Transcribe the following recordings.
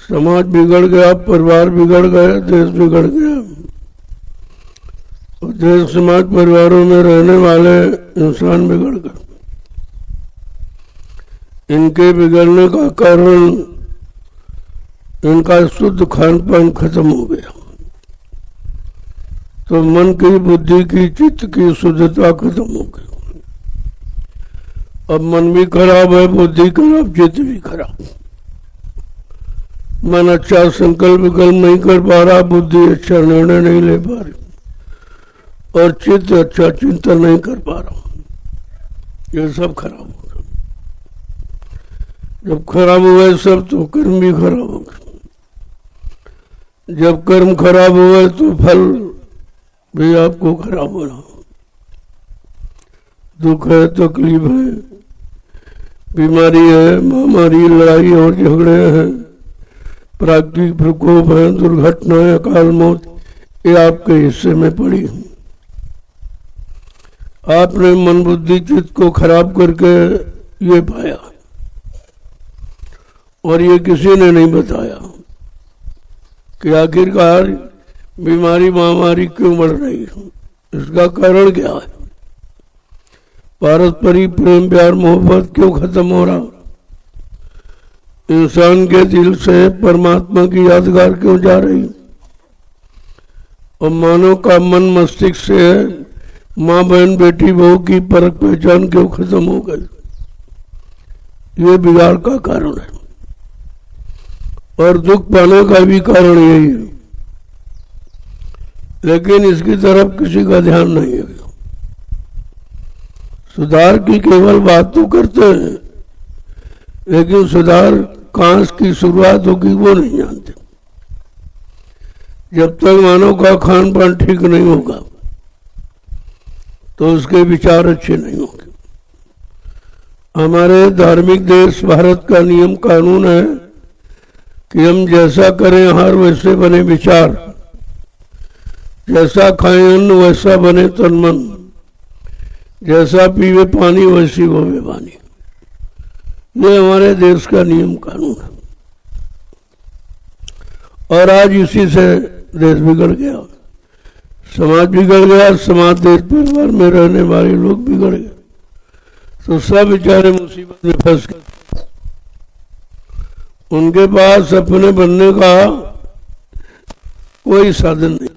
समाज बिगड़ गया, परिवार बिगड़ गया, देश बिगड़ गया। और देश समाज परिवारों में रहने वाले इंसान बिगड़ गए। इनके बिगड़ने का कारण इनका शुद्ध खान पान खत्म हो गया। तो मन की, बुद्धि की, चित्त की शुद्धता खत्म हो गई। अब मन भी खराब है, बुद्धि खराब, चित्त भी खराब। मन अच्छा संकल्प विकल्प नहीं कर पा रहा, बुद्धि अच्छा निर्णय नहीं ले पा रही, और चित्त अच्छा चिंतन नहीं कर पा रहा। ये सब खराब हो गया। जब खराब हुए सब, तो कर्म भी खराब हो गए। जब कर्म खराब हुए तो फल भी आपको खराब होना। दुख है, तकलीफ है, बीमारी है, महामारी, लड़ाई और झगड़े हैं, प्राकृतिक प्रकोप है, दुर्घटना है, अकाल मौत, ये आपके हिस्से में पड़ी है। आपने मन बुद्धि चित्त को खराब करके ये पाया, और ये किसी ने नहीं बताया कि आखिरकार बीमारी महामारी क्यों बढ़ रही है, इसका कारण क्या है। पारस्परिक प्रेम प्यार मोहब्बत क्यों खत्म हो रहा, इंसान के दिल से परमात्मा की यादगार क्यों जा रही, और मानव का मन मस्तिष्क से माँ बहन बेटी बहू की परख पहचान क्यों खत्म हो गई। ये बिगाड़ का कारण है, और दुख पाने का भी कारण यही है। लेकिन इसकी तरफ किसी का ध्यान नहीं है। सुधार की केवल बात तो करते हैं, लेकिन सुधार कहां की शुरुआत होगी वो नहीं जानते। जब तक मानव का खान पान ठीक नहीं होगा तो उसके विचार अच्छे नहीं होंगे। हमारे धार्मिक देश भारत का नियम कानून है कि हम जैसा करें आहार वैसे बने विचार, जैसा खाएं अन्न वैसा बने तन मन, जैसा पीवे पानी वैसी होवे वाणी। ये हमारे देश का नियम कानून है, और आज इसी से देश बिगड़ गया, समाज बिगड़ गया। समाज देश परिवार में रहने वाले लोग बिगड़ गए, तो सब बेचारे मुसीबत में फंस गए। उनके पास अपने बनने का कोई साधन नहीं।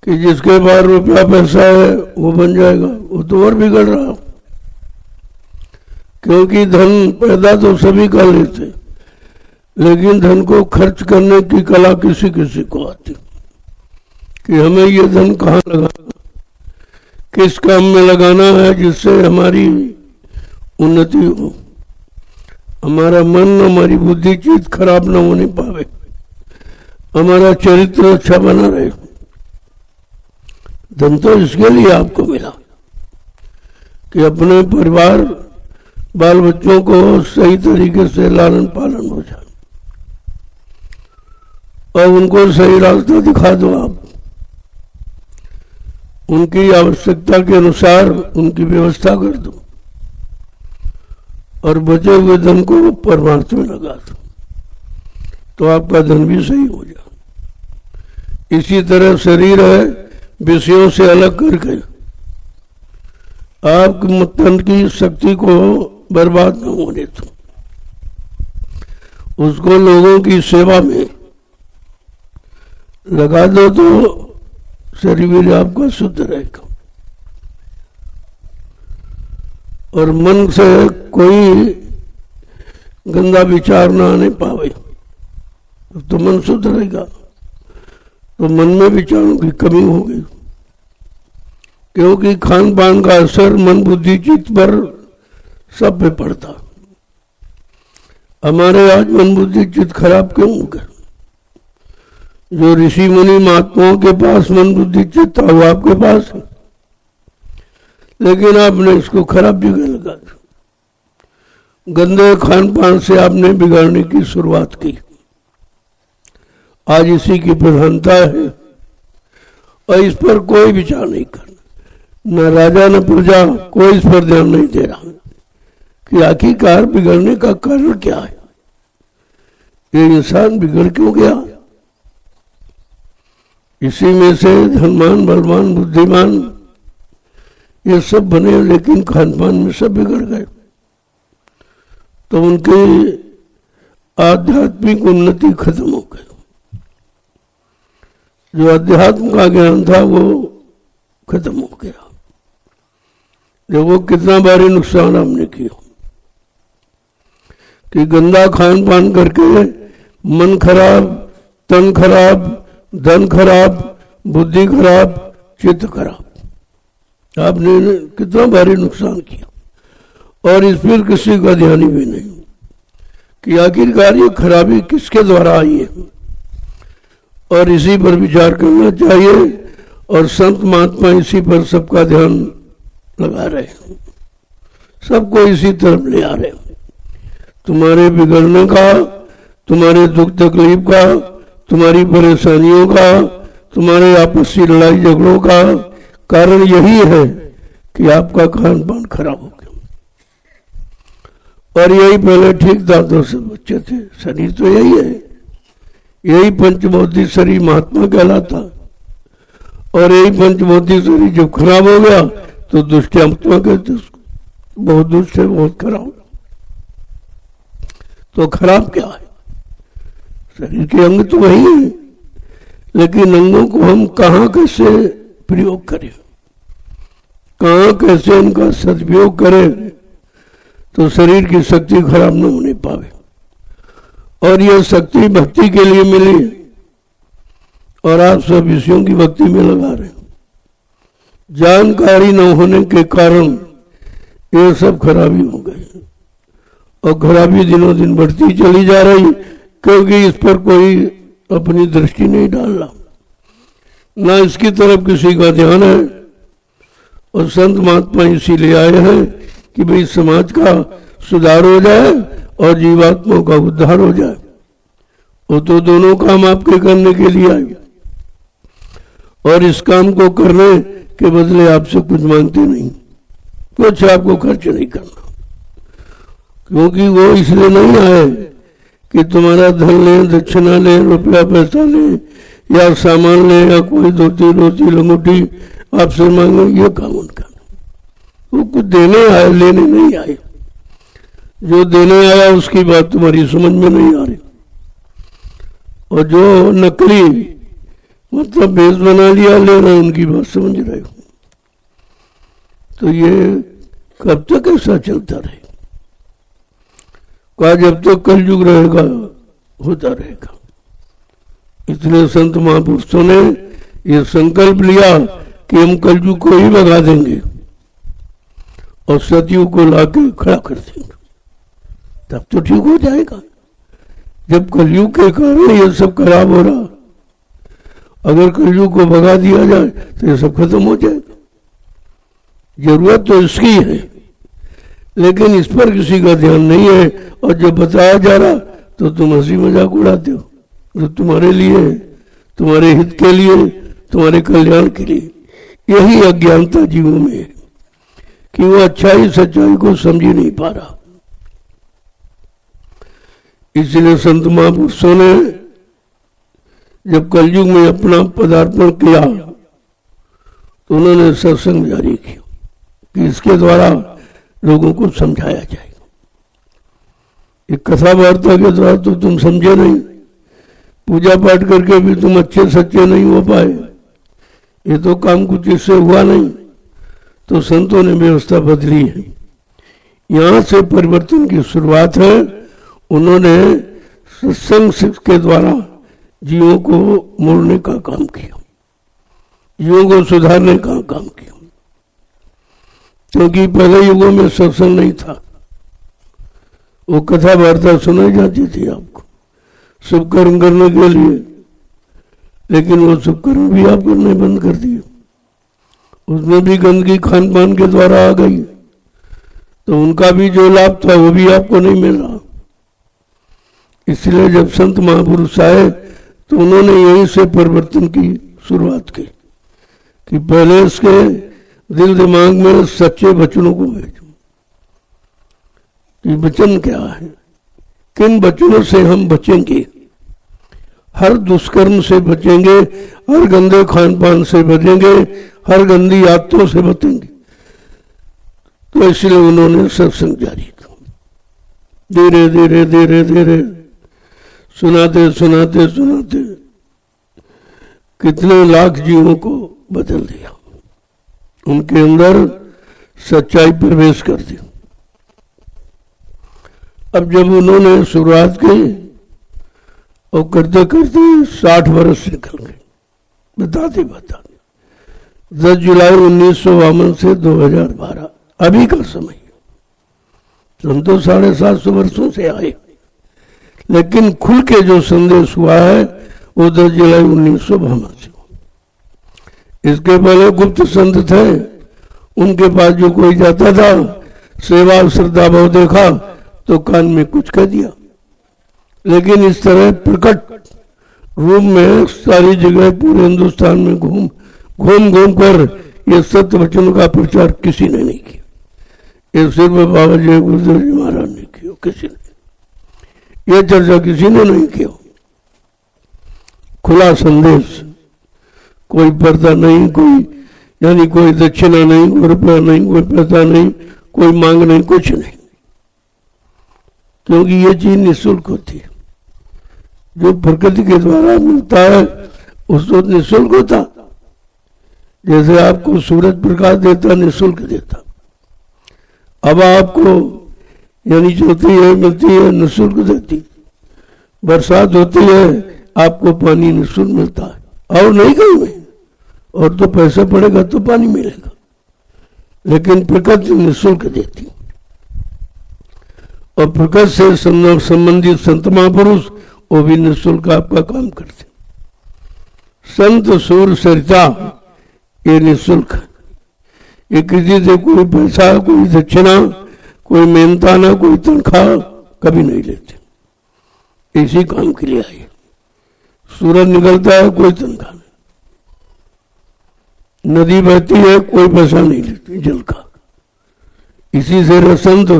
कि जिसके पास रुपया पैसा है वो बन जाएगा, वो तो और बिगड़ रहा। क्योंकि धन पैदा तो सभी कर लेते, लेकिन धन को खर्च करने की कला किसी किसी को आती, कि हमें ये धन कहाँ लगाना, किस काम में लगाना है जिससे हमारी उन्नति हो, हमारा मन हमारी बुद्धि चित्त खराब न होने पावे, हमारा चरित्र अच्छा बना रहे। धन तो इसके लिए आपको मिला कि अपने परिवार बाल बच्चों को सही तरीके से लालन पालन हो जाए, और उनको सही रास्ता दिखा दो। आप उनकी आवश्यकता के अनुसार उनकी व्यवस्था कर दो, और बचे हुए धन को परमार्थ में लगा दो, तो आपका धन भी सही हो जाए। इसी तरह शरीर है, विषयों से अलग करके आप तन की शक्ति को बर्बाद न होने दो, उसको लोगों की सेवा में लगा दो, तो शरीर आपका शुद्ध रहेगा। और मन से कोई गंदा विचार ना आने पावे, तो मन शुद्ध रहेगा। तो मन में विचारों की कमी होगी, क्योंकि खान पान का असर मन बुद्धि चित्त पर सब पे पड़ता। हमारे आज मन बुद्धि चित्त खराब क्यों हो गए? जो ऋषि मुनि महात्माओं के पास मन बुद्धि चित्त था वो आपके पास है, लेकिन आपने इसको खराब जगह लगा दिया। गंदे खान पान से आपने बिगाड़ने की शुरुआत की। आज इसी की प्रधानता है, और इस पर कोई विचार नहीं करना। न राजा न प्रजा, कोई इस पर ध्यान नहीं दे रहा कि आखिरकार बिगड़ने का कारण क्या है, ये इंसान बिगड़ क्यों गया। इसी में से धनवान, बलवान, बुद्धिमान ये सब बने, लेकिन खान पान में सब बिगड़ गए। तो उनकी आध्यात्मिक उन्नति खत्म हो गई। जो अध्यात्म का ज्ञान था वो खत्म हो गया। देखो कितना भारी नुकसान हमने किया कि गंदा खान पान करके मन खराब, तन खराब, धन खराब, बुद्धि खराब, चित्त खराब, आपने कितना भारी नुकसान किया। और इस पर किसी का ध्यान भी नहीं कि आखिरकार ये खराबी किसके द्वारा आई है, और इसी पर विचार करना चाहिए। और संत महात्मा इसी पर सबका ध्यान लगा रहे हैं, सबको इसी तरफ ले आ रहे हैं। तुम्हारे बिगड़ने का, तुम्हारे दुख तकलीफ का, तुम्हारी परेशानियों का, तुम्हारे आपसी लड़ाई झगड़ों का कारण यही है कि आपका खान पान खराब हो गया। और यही पहले ठीक था तो सब बच्चे थे। शरीर तो यही है, यही पंचबौद्धिक शरीर महात्मा कहलाता। और यही पंचबौद्धिक शरीर जब खराब हो गया तो दुष्ट आत्मा कहते, बहुत दुष्ट है, बहुत खराब। तो खराब क्या है? शरीर के अंग तो वही है, लेकिन अंगों को हम कहाँ कैसे प्रयोग करें, कहाँ कैसे उनका सदुपयोग करें तो शरीर की शक्ति खराब न होने पावे। और यह शक्ति भक्ति के लिए मिली, और आप सब विषयों की भक्ति में लगा रहे हैं। जानकारी न होने के कारण ये सब खराबी हो गई, और खराबी दिनों दिन बढ़ती चली जा रही, क्योंकि इस पर कोई अपनी दृष्टि नहीं डाल रहा, ना इसकी तरफ किसी का ध्यान है। और संत महात्मा इसीलिए आए हैं कि भाई समाज का सुधार हो जाए और जीवात्माओं का उद्धार हो जाए। वो तो दोनों काम आपके करने के लिए आए, और इस काम को करने के बदले आपसे कुछ मांगते नहीं, कुछ आपको खर्च नहीं करना, क्योंकि वो इसलिए नहीं आए कि तुम्हारा धन ले, दक्षिणा ले, रुपया पैसा ले, या सामान ले, या कोई धोती रोटी लंगोटी आपसे मांगे। ये काम उनका, वो कुछ देने आए, लेने नहीं आए। जो देने आया उसकी बात तुम्हारी समझ में नहीं आ रही, और जो नकली मतलब बेस बना लिया ले रहे, उनकी बात समझ रहे हो। तो ये कब तक ऐसा चलता रहेगा? का जब तक कलयुग रहेगा होता रहेगा। इसलिए संत महापुरुषों ने ये संकल्प लिया कि हम कलयुग को ही भगा देंगे और सतयुग को लाके खड़ा कर देंगे, तब तो ठीक हो जाएगा। जब कलयुग के कारण ये सब खराब हो रहा, अगर कलयुग को भगा दिया जाए तो ये सब खत्म हो जाएगा। जरूरत तो इसकी है, लेकिन इस पर किसी का ध्यान नहीं है। और जब बताया जा रहा तो तुम हंसी मजाक उड़ाते हो, जो तुम्हारे लिए, तुम्हारे हित के लिए, तुम्हारे कल्याण के लिए। यही अज्ञानता जीवों में है कि वो अच्छाई सच्चाई को समझ ही नहीं पा रहा। इसलिए संत महापुरुषों ने जब कलयुग में अपना पदार्पण किया तो उन्होंने सत्संग जारी किया कि इसके द्वारा लोगों को समझाया जाएगा। एक कथा वार्ता के द्वारा तो तुम समझे नहीं, पूजा पाठ करके भी तुम अच्छे सच्चे नहीं हो पाए, ये तो काम कुछ इससे हुआ नहीं। तो संतों ने व्यवस्था बदली है, यहाँ से परिवर्तन की शुरुआत है। उन्होंने सत्संग के द्वारा जीवों को मोड़ने का काम किया, जीवों को सुधारने का काम किया। क्योंकि पहले युगों में सत्संग नहीं था, वो कथा वार्ता सुनाई जाती थी आपको शुभ कर्म करने के लिए, लेकिन वो शुभ कर्म भी आप करने बंद कर दिए। उसमें भी गंदगी खान पान के द्वारा आ गई, तो उनका भी जो लाभ था वो भी आपको नहीं मिल रहा। इसलिए जब संत महापुरुष आए तो उन्होंने यहीं से परिवर्तन की शुरुआत की कि पहले इसके दिल दिमाग में सच्चे वचनों को भेजो कि वचन क्या है, किन वचनों से हम बचेंगे, हर दुष्कर्म से बचेंगे, हर गंदे खान पान से बचेंगे, हर गंदी आदतों से बचेंगे। तो इसलिए उन्होंने सत्संग जारी किया। धीरे धीरे धीरे धीरे सुनाते सुनाते सुनाते कितने लाख जीवों को बदल दिया, उनके अंदर सच्चाई प्रवेश कर दी। अब जब उन्होंने शुरुआत की और करते करते 60 वर्ष निकल गए, बताते 10 जुलाई 1952 से 2012 अभी का समय। हम तो 750 वर्षों से आए, लेकिन खुल के जो संदेश हुआ है वो 10 जुलाई 1952 से। इसके पहले गुप्त संत थे, उनके पास जो कोई जाता था, सेवा श्रद्धा भाव देखा तो कान में कुछ कह दिया। लेकिन इस तरह प्रकट रूप में सारी जगह पूरे हिंदुस्तान में घूम घूम कर ये सत्य वचनों का प्रचार किसी ने नहीं किया। ये सिर्फ बाबा जी गुरुदेव जी महाराज ने किया, किसी ने ये चर्चा किसी ने नहीं किया। खुला संदेश, कोई पर्दा नहीं, कोई यानी कोई दक्षिणा नहीं, कोई रुपया नहीं, कोई पैसा नहीं, कोई मांग नहीं, कुछ नहीं, क्योंकि ये चीज निःशुल्क होती है। जो प्रकृति के द्वारा मिलता है उसको निःशुल्क होता। जैसे आपको सूरज प्रकाश देता, निःशुल्क देता। अब आपको यानी चलती है, मिलती है, निःशुल्क देती। बरसात होती है, आपको पानी निःशुल्क मिलता है, और नहीं कहीं में, और तो पैसा पड़ेगा तो पानी मिलेगा, लेकिन प्रकृति निःशुल्क देती। और प्रकृति से संबंधित संत महापुरुष वो भी निःशुल्क आपका काम करते। संत सूर सरिता ये निःशुल्क है, ये किसी से कोई पैसा, कोई दक्षिणा, कोई मेहनताना, कोई तनख्वाह कभी नहीं लेते। इसी काम के लिए आए। सूरज निकलता है, कोई तनख्वाह नहीं, नदी बहती है, कोई पैसा नहीं लेती जल का। इसी से संत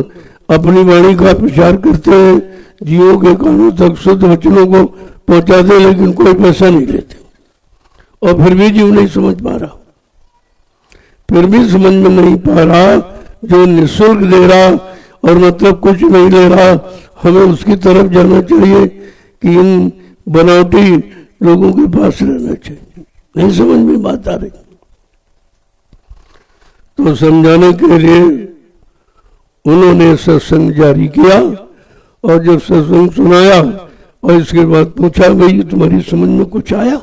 अपनी वाणी का प्रचार करते हैं, जीवों के कानों तक शुद्ध वचनों को पहुंचाते, लेकिन कोई पैसा नहीं लेते। और फिर भी जीव नहीं समझ पा रहा, फिर भी समझ में नहीं पा रहा। जो निःशुल्क दे रहा और मतलब कुछ नहीं ले रहा, हमें उसकी तरफ जाना चाहिए कि इन बनावटी लोगों के पास रहना चाहिए। नहीं समझ में बात आ रही, तो समझाने के लिए उन्होंने सत्संग जारी किया। और जब सत्संग सुनाया और इसके बाद पूछा, भाई तुम्हारी समझ में कुछ आया?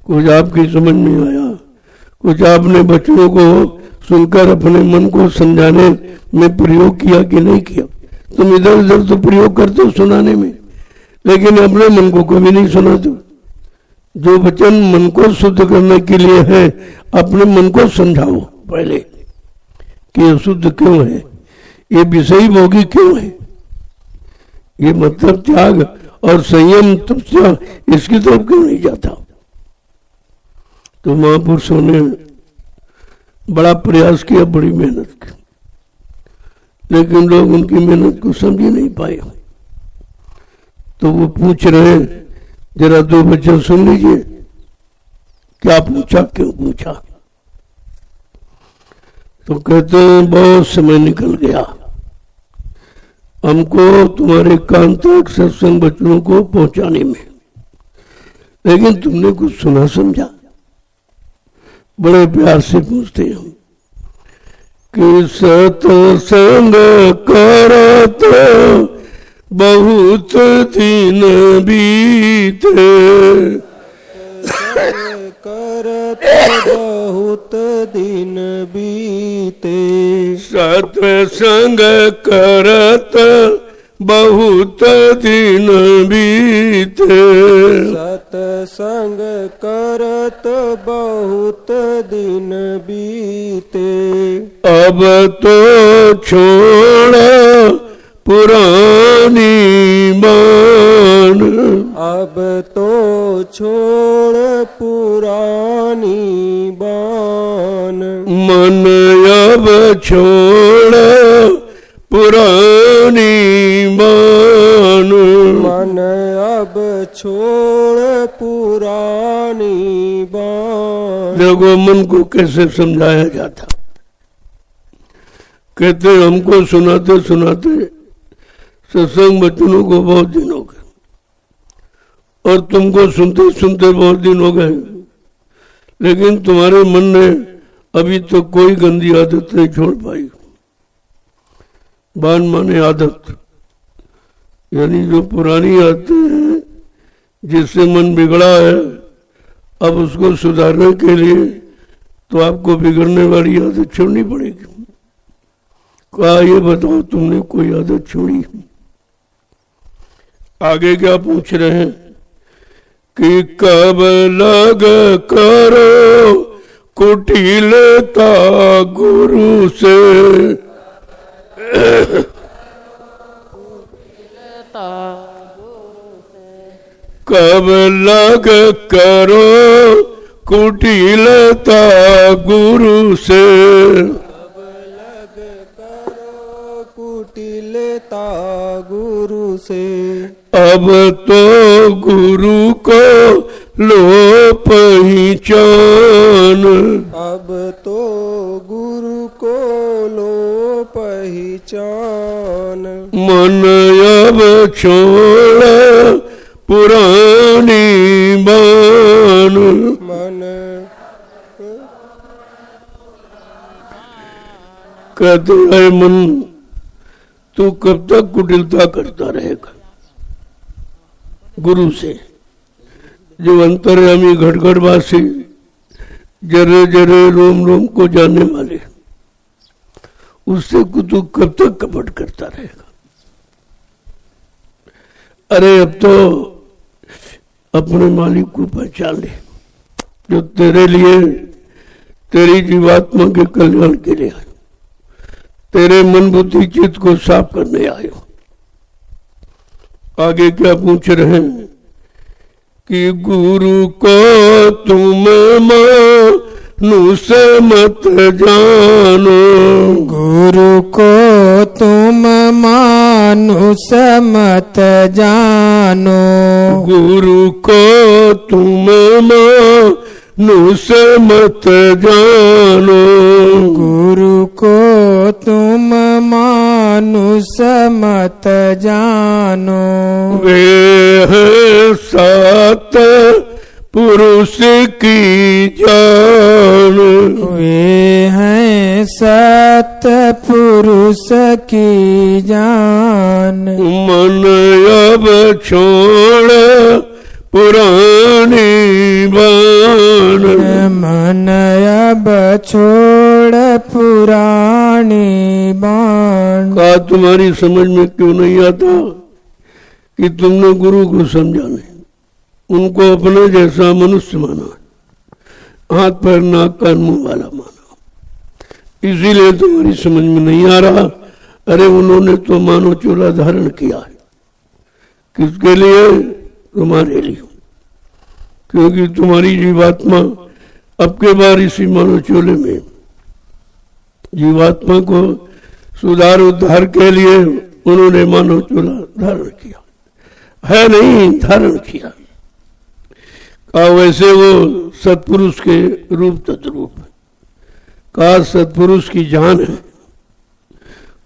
कुछ आपकी समझ में आया? कुछ आपने बच्चों को सुनकर अपने मन को समझाने में प्रयोग किया कि नहीं किया? तुम इधर उधर तो प्रयोग करते हो सुनाने में, लेकिन अपने मन को कभी नहीं सुनाते। जो वचन मन को शुद्ध करने के लिए है, अपने मन को समझाओ पहले कि अशुद्ध क्यों है, ये विषयी भोगी क्यों है, ये मतलब त्याग और संयम तपस्या इसकी तरफ क्यों नहीं जाता। तो महापुरुषों ने बड़ा प्रयास किया, बड़ी मेहनत की, लेकिन लोग उनकी मेहनत को समझ ही नहीं पाए। तो वो पूछ रहे, जरा 2 वचन सुन लीजिए, क्या पूछा, क्यों पूछा? तो कहते हैं बहुत समय निकल गया, हमको तुम्हारे कान तक सत्संग वचनों को पहुंचाने में, लेकिन तुमने कुछ सुना समझा? बड़े प्यार से पूछते हैं कि सत्संग करत बहुत दिन बीते, करत बहुत दिन बीते, सत्संग करत बहुत दिन बीते, सत्संग करत बहुत दिन बीते, अब तो छोड़ पुरानी बान। अब तो छोड़ पुरानी बान। मन अब छोड़ पुरानी बान। मन अब छोड़ पुरानी बान। देखो मन को कैसे समझाया जाता। कहते हमको सुनाते सुनाते सत्संग बच्चों को बहुत दिन हो गए और तुमको सुनते सुनते बहुत दिन हो गए, लेकिन तुम्हारे मन ने अभी तो कोई गंदी आदत नहीं छोड़ पाई। बान माने आदत, यानी जो पुरानी आदतें हैं जिससे मन बिगड़ा है, अब उसको सुधारने के लिए तो आपको बिगड़ने वाली आदत छोड़नी पड़ेगी। कहा ये बताओ तुमने कोई आदत छोड़ी? आगे क्या पूछ रहे हैं कि कब लग करो कुटिलता गुरु से। कब लग करो कुटिलता गुरु से। कुटिलता गुरु से। अब तो गुरु को लो पहचान। अब तो गुरु को लो पहचान। मन अब छोड़ पुरानी बान। मन कहते है मन तू कब तक कुटिलता करता रहेगा गुरु से। जो अंतर्यामी घटघटवासी जरे जरे रोम रोम को जानने वाले, उससे तू कब तक कपट करता रहेगा। अरे अब तो अपने मालिक को पहचान ले जो तेरे लिए, तेरी जीवात्मा के कल्याण के लिए आए, तेरे मन बुद्धि चित्त को साफ करने आए हो। आगे क्या पूछ रहे हैं कि गुरु को तुम मानुष मत जानो। गुरु को तुम मानुष मत जानो। गुरु को तुम मानुष मत जानो। गुरु को तुम मानुष मत जानो। वे हैं सात पुरुष की जान। वे हैं सात पुरुष की जान। मन अब छोड़ पुरानी बान। मन अब छोड़ पुरानी बान। का तुम्हारी समझ में क्यों नहीं आता कि तुमने गुरु को समझा नहीं, उनको अपने जैसा मनुष्य माना, हाथ पैर नाक कान मुंह वाला माना, इसीलिए तुम्हारी समझ में नहीं आ रहा। अरे उन्होंने तो मानो चोला धारण किया है, किसके लिए? तुम्हारे लिए, क्योंकि तुम्हारी जीवात्मा अब के बार इसी मानो चोले में जीवात्मा को सुधार उद्धार के लिए उन्होंने मानो चोला धारण किया है, नहीं धारण किया। कहा वैसे वो सत्पुरुष के रूप तद्रूप है। कहा सत्पुरुष की जान है,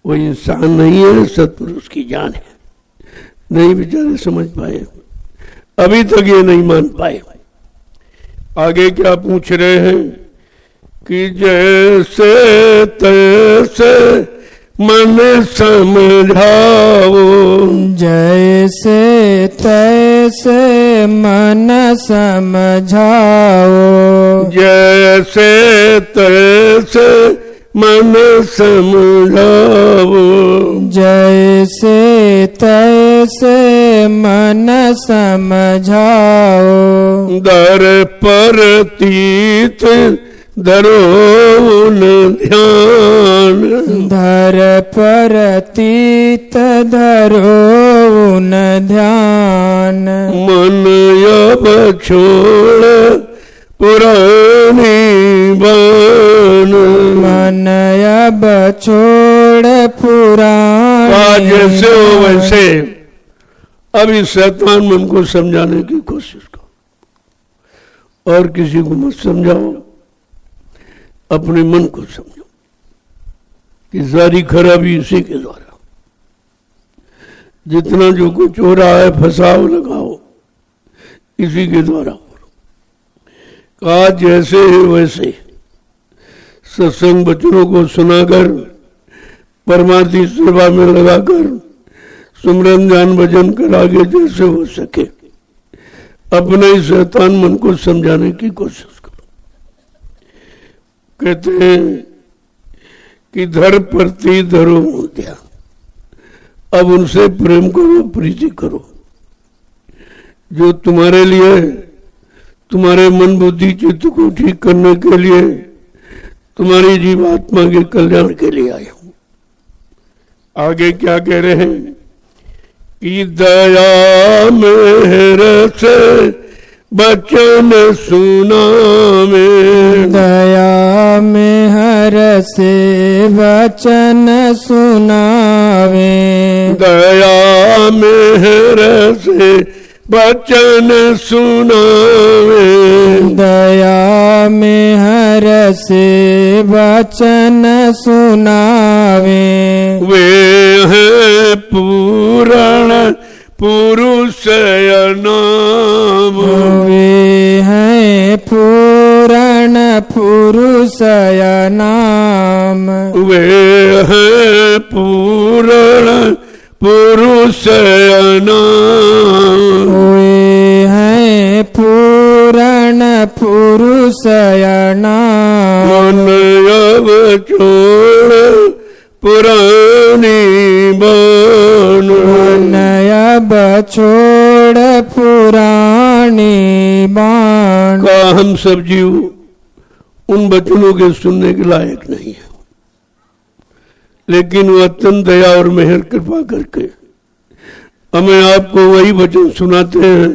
वो इंसान नहीं है, सत्पुरुष की जान है। नहीं बेचारे समझ पाए, अभी तक ये नहीं मान पाए। आगे क्या पूछ रहे हैं कि जैसे तैसे मन समझाओ। जैसे तैसे मन समझाओ। जैसे तैसे मन समझाओ। जैसे तैसे मन समझाओ। दर पर तीत धरो न ध्यान। धर परतीत धरो न ध्यान। मन अब छोड़ पुरानी बान। मन अब छोड़ पुरानी आज जैसे हो वैसे। अब इस शैतान मन को समझाने की कोशिश करो, और किसी को मत समझाओ, अपने मन को समझो कि सारी खराबी इसी के द्वारा। जितना जो कुछ हो रहा है फसाओ लगाओ इसी के द्वारा हो रहा। आज जैसे है वैसे सत्संग बचनों को सुनाकर परमार्थी सेवा में लगाकर सुमरन ध्यान भजन कर आगे जैसे हो सके अपने ही शैतान मन को समझाने की कोशिश करो। कहते हैं कि धर प्रति धरो मुद्या। अब उनसे प्रेम करो, प्रीति करो। जो तुम्हारे लिए, तुम्हारे मन बुद्धि चित्त को ठीक करने के लिए, तुम्हारी जीवात्मा के कल्याण के लिए आए हूं। आगे क्या कह रहे हैं कि दया मेहर से बचन सुनावे। दया मेहर से वचन सुनावे। दया मेहर से वचन सुनावे। दया मेहर से वचन सुनावे। वे हैं पूर्ण पुरुष नाम। वे हैं पूर्ण पुरुष नाम। वे हैं पूर्ण पुरुष नाम। वे हैं पूर्ण पुरुष नाम। मन अब छोड़ पुरानी बान। मन अब छोड़ पुरानी बान। का हम सब जीव उन वचनों के सुनने के लायक नहीं है, लेकिन वो अत्यंत दया और मेहर कृपा करके हमें आपको वही वचन सुनाते हैं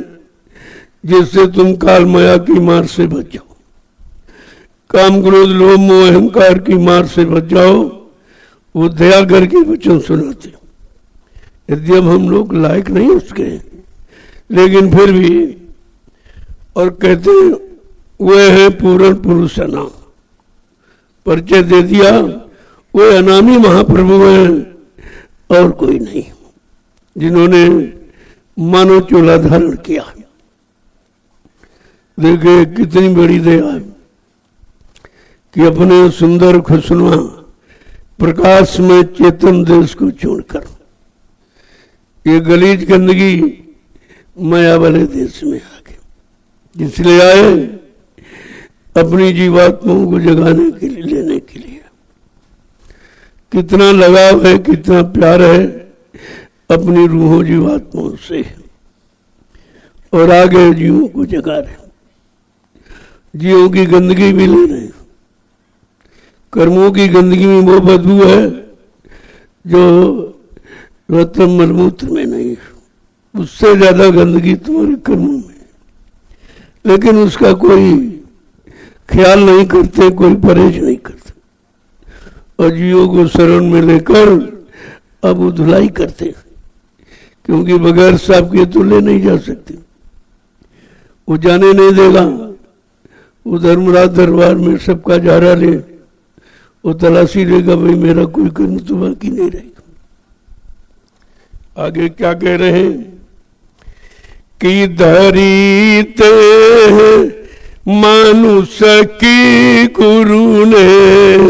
जिससे तुम काल माया की मार से बच जाओ, काम क्रोध लोभ मोह अहंकार की मार से बच जाओ। वो दया करके वचन सुनाते। यदि अब हम लोग लायक नहीं उसके, लेकिन फिर भी, और कहते वे है पूर्ण पुरुष नाम। परिचय दे दिया, वे अनामी महाप्रभु हैं और कोई नहीं, जिन्होंने मानव चोला धारण किया। देखे कितनी बड़ी दया है कि अपने सुंदर खुशनुमा प्रकाश में चेतन देश को छोड़कर ये गलीज गंदगी माया वाले देश में आ गए। इसलिए आए अपनी जीवात्माओं को जगाने के लिए, लेने के लिए। कितना लगाव है, कितना प्यार है अपनी रूहों जीवात्माओं से, और आगे जीवों को जगा रहे। जीवों की गंदगी भी ले रहे। कर्मों की गंदगी में वो बदबू है जो रत्न मलमूत्र में नहीं है, उससे ज्यादा गंदगी तुम्हारे कर्मों में, लेकिन उसका कोई ख्याल नहीं करते, कोई परहेज नहीं करते, और जीवों को शरण में लेकर अब वो धुलाई करते, क्योंकि बगैर साफ किए तो ले नहीं जा सकते। वो जाने नहीं देगा। वो धर्मराज दरबार में सबका जारा ले, वो तलाशी लेगा, भाई मेरा कोई कर्म तो बाकी नहीं रहेगा। आगे क्या कह रहे हैं कि धरीते मानुष की गुरु ने।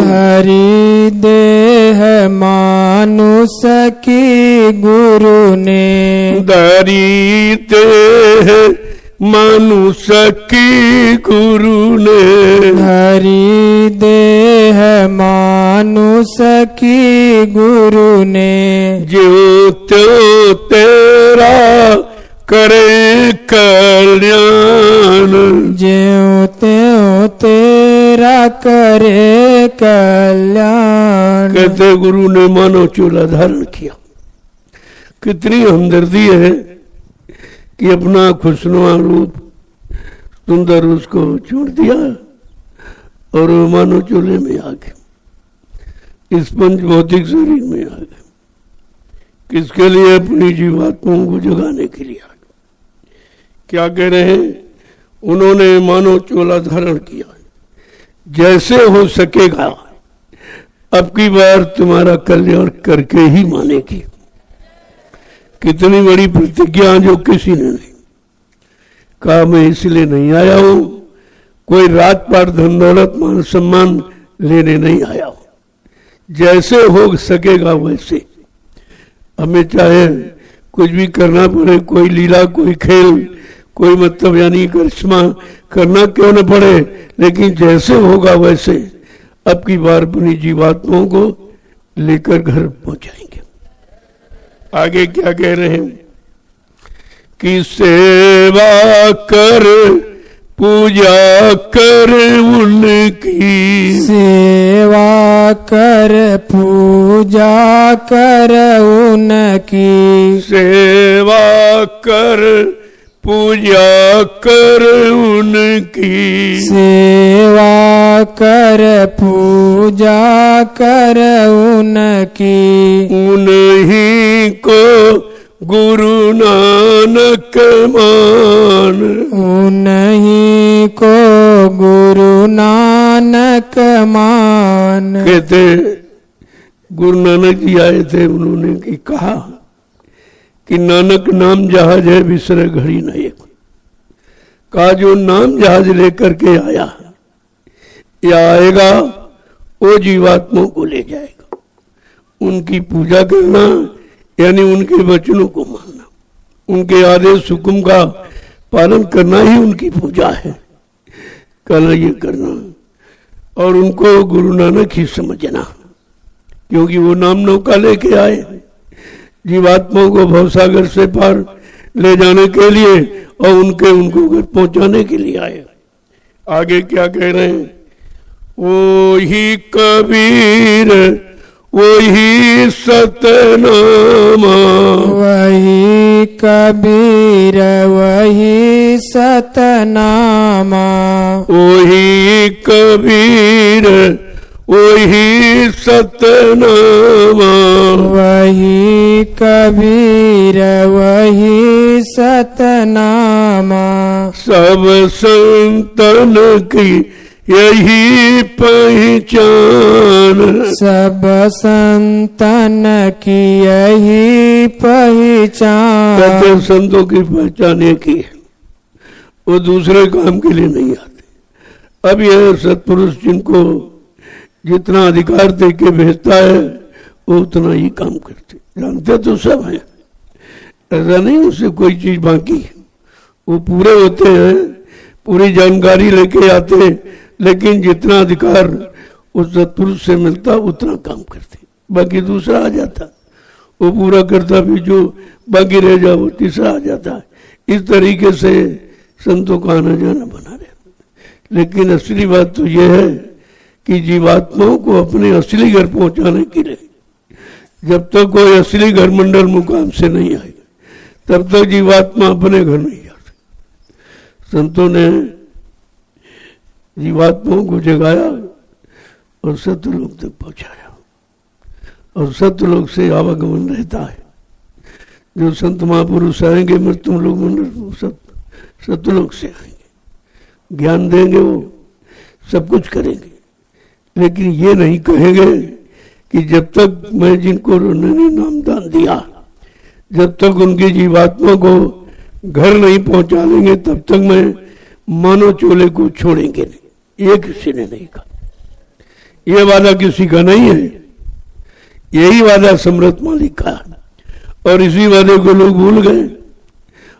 हरि देह मानुष की गुरु ने। धरीते मानुष की गुरु ने। हरि देह मानुष की गुरु ने। जो त्यों तेरा करे कल्याण। ज्यों त्यों तेरा करे कल्याण। कहते गुरु ने मानव चोला धारण किया। कितनी हमदर्दी है कि अपना खुशनुमा रूप सुंदर उसको छोड़ दिया और मानव चोले में आ गए, इस पंच भौतिक शरीर में आ गए। किसके लिए? अपनी जीवात्माओं को जगाने के लिए आ गए। क्या कह रहे हैं? उन्होंने मानव चोला धारण किया, जैसे हो सकेगा अब की बार तुम्हारा कल्याण करके ही मानेगी। कितनी बड़ी प्रतिज्ञा जो किसी ने नहीं कहा मैं इसलिए नहीं आया हूं, कोई रात पार धन दौलत मान सम्मान लेने नहीं आया हूं, जैसे हो सकेगा वैसे। हमें चाहे कुछ भी करना पड़े, कोई लीला, कोई खेल, कोई मतलब यानी करिश्मा करना क्यों न पड़े, लेकिन जैसे होगा वैसे अब की बार अपनी जीवात्माओं को लेकर घर पहुंचाएंगे। आगे क्या कह रहे हैं कि सेवा कर पूजा कर उनकी, सेवा कर पूजा कर उनकी, सेवा कर पूजा कर उनकी, सेवा कर पूजा कर उनकी, उन्हीं को गुरु नानक मान, उन्हीं को गुरु नानक मान। कहते गुरु नानक जी आए थे, उन्होंने की कहा कि नानक नाम जहाज है बिसरे घड़ी न एक। कहा जो नाम जहाज लेकर के आया या आएगा वो जीवात्माओं को ले जाएगा। उनकी पूजा करना यानी उनके वचनों को मानना, उनके आदेश हुक्म का पालन करना ही उनकी पूजा है। कहना ये करना और उनको गुरु नानक ही समझना, क्योंकि वो नाम नौका लेके आए जीवात्माओं को भवसागर से पार ले जाने के लिए और उनको घर पहुंचाने के लिए आए। आगे क्या कह रहे हैं? वही कबीर वही सतनामा, वही कबीर वही सतनामा, वही कबीर वही सतनामा, वही कबीर वही सतनामा। सब संतन की यही पहचान, सब संतन की यही पहचान। कहते संतों की पहचान एक ही है, वो दूसरे काम के लिए नहीं आते। अब यह सत्पुरुष जिनको जितना अधिकार दे के भेजता है वो उतना ही काम करते। जानते तो सब है, ऐसा नहीं उससे कोई चीज बाकी है। वो पूरे होते हैं, पूरी जानकारी लेके आते, लेकिन जितना अधिकार उस सत्पुरुष से मिलता उतना काम करते। बाकी दूसरा आ जाता, वो पूरा करता, भी जो बाकी रह जाए वो तीसरा आ जाता है। इस तरीके से संतों का आना जाना बना रहता। लेकिन असली बात तो यह है कि जीवात्माओं को अपने असली घर पहुंचाने के लिए जब तक कोई असली घर मंडल मुकाम से नहीं आएगा तब तक जीवात्मा अपने घर नहीं जा सकती। संतों ने जीवात्माओं को जगाया और सत्यलोक तक पहुंचाया, और सत्यलोक से आवागमन रहता है। जो संत महापुरुष आएंगे मृत्यु लोक मंडल सत्यलोक से आएंगे, ज्ञान देंगे, वो सब कुछ करेंगे, लेकिन ये नहीं कहेंगे कि जब तक मैं जिनको उन्होंने नाम दान दिया जब तक उनकी जीवात्मा को घर नहीं पहुंचा लेंगे तब तक मैं मानव चोले को छोड़ेंगे नहीं। ये किसी ने नहीं कहा, ये वादा किसी का नहीं है, यही वादा समर्थ मालिक का है। और इसी वादे को लोग भूल गए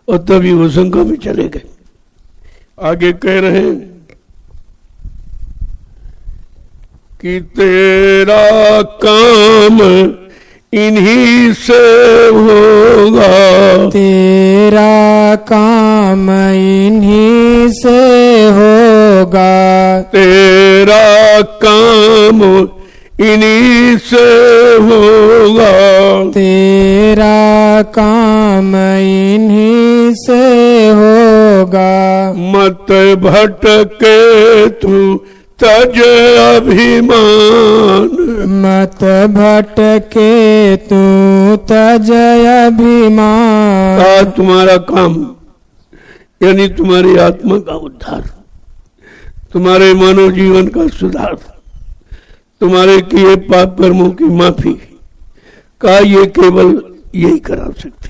और तभी वो शंका में चले गए। आगे कह रहे हैं कि तेरा काम इन्हीं से होगा, तेरा काम इन्हीं से होगा, तेरा काम इन्हीं से होगा, तेरा काम इन्हीं से होगा। मत भटके तू तज अभिमान, मत भटके तू तज अभिमान। तुम्हारा काम यानी तुम्हारी आत्मा का उद्धार, तुम्हारे मानव जीवन का सुधार, तुम्हारे किए पाप कर्मों की माफी का ये केवल यही करा सकते,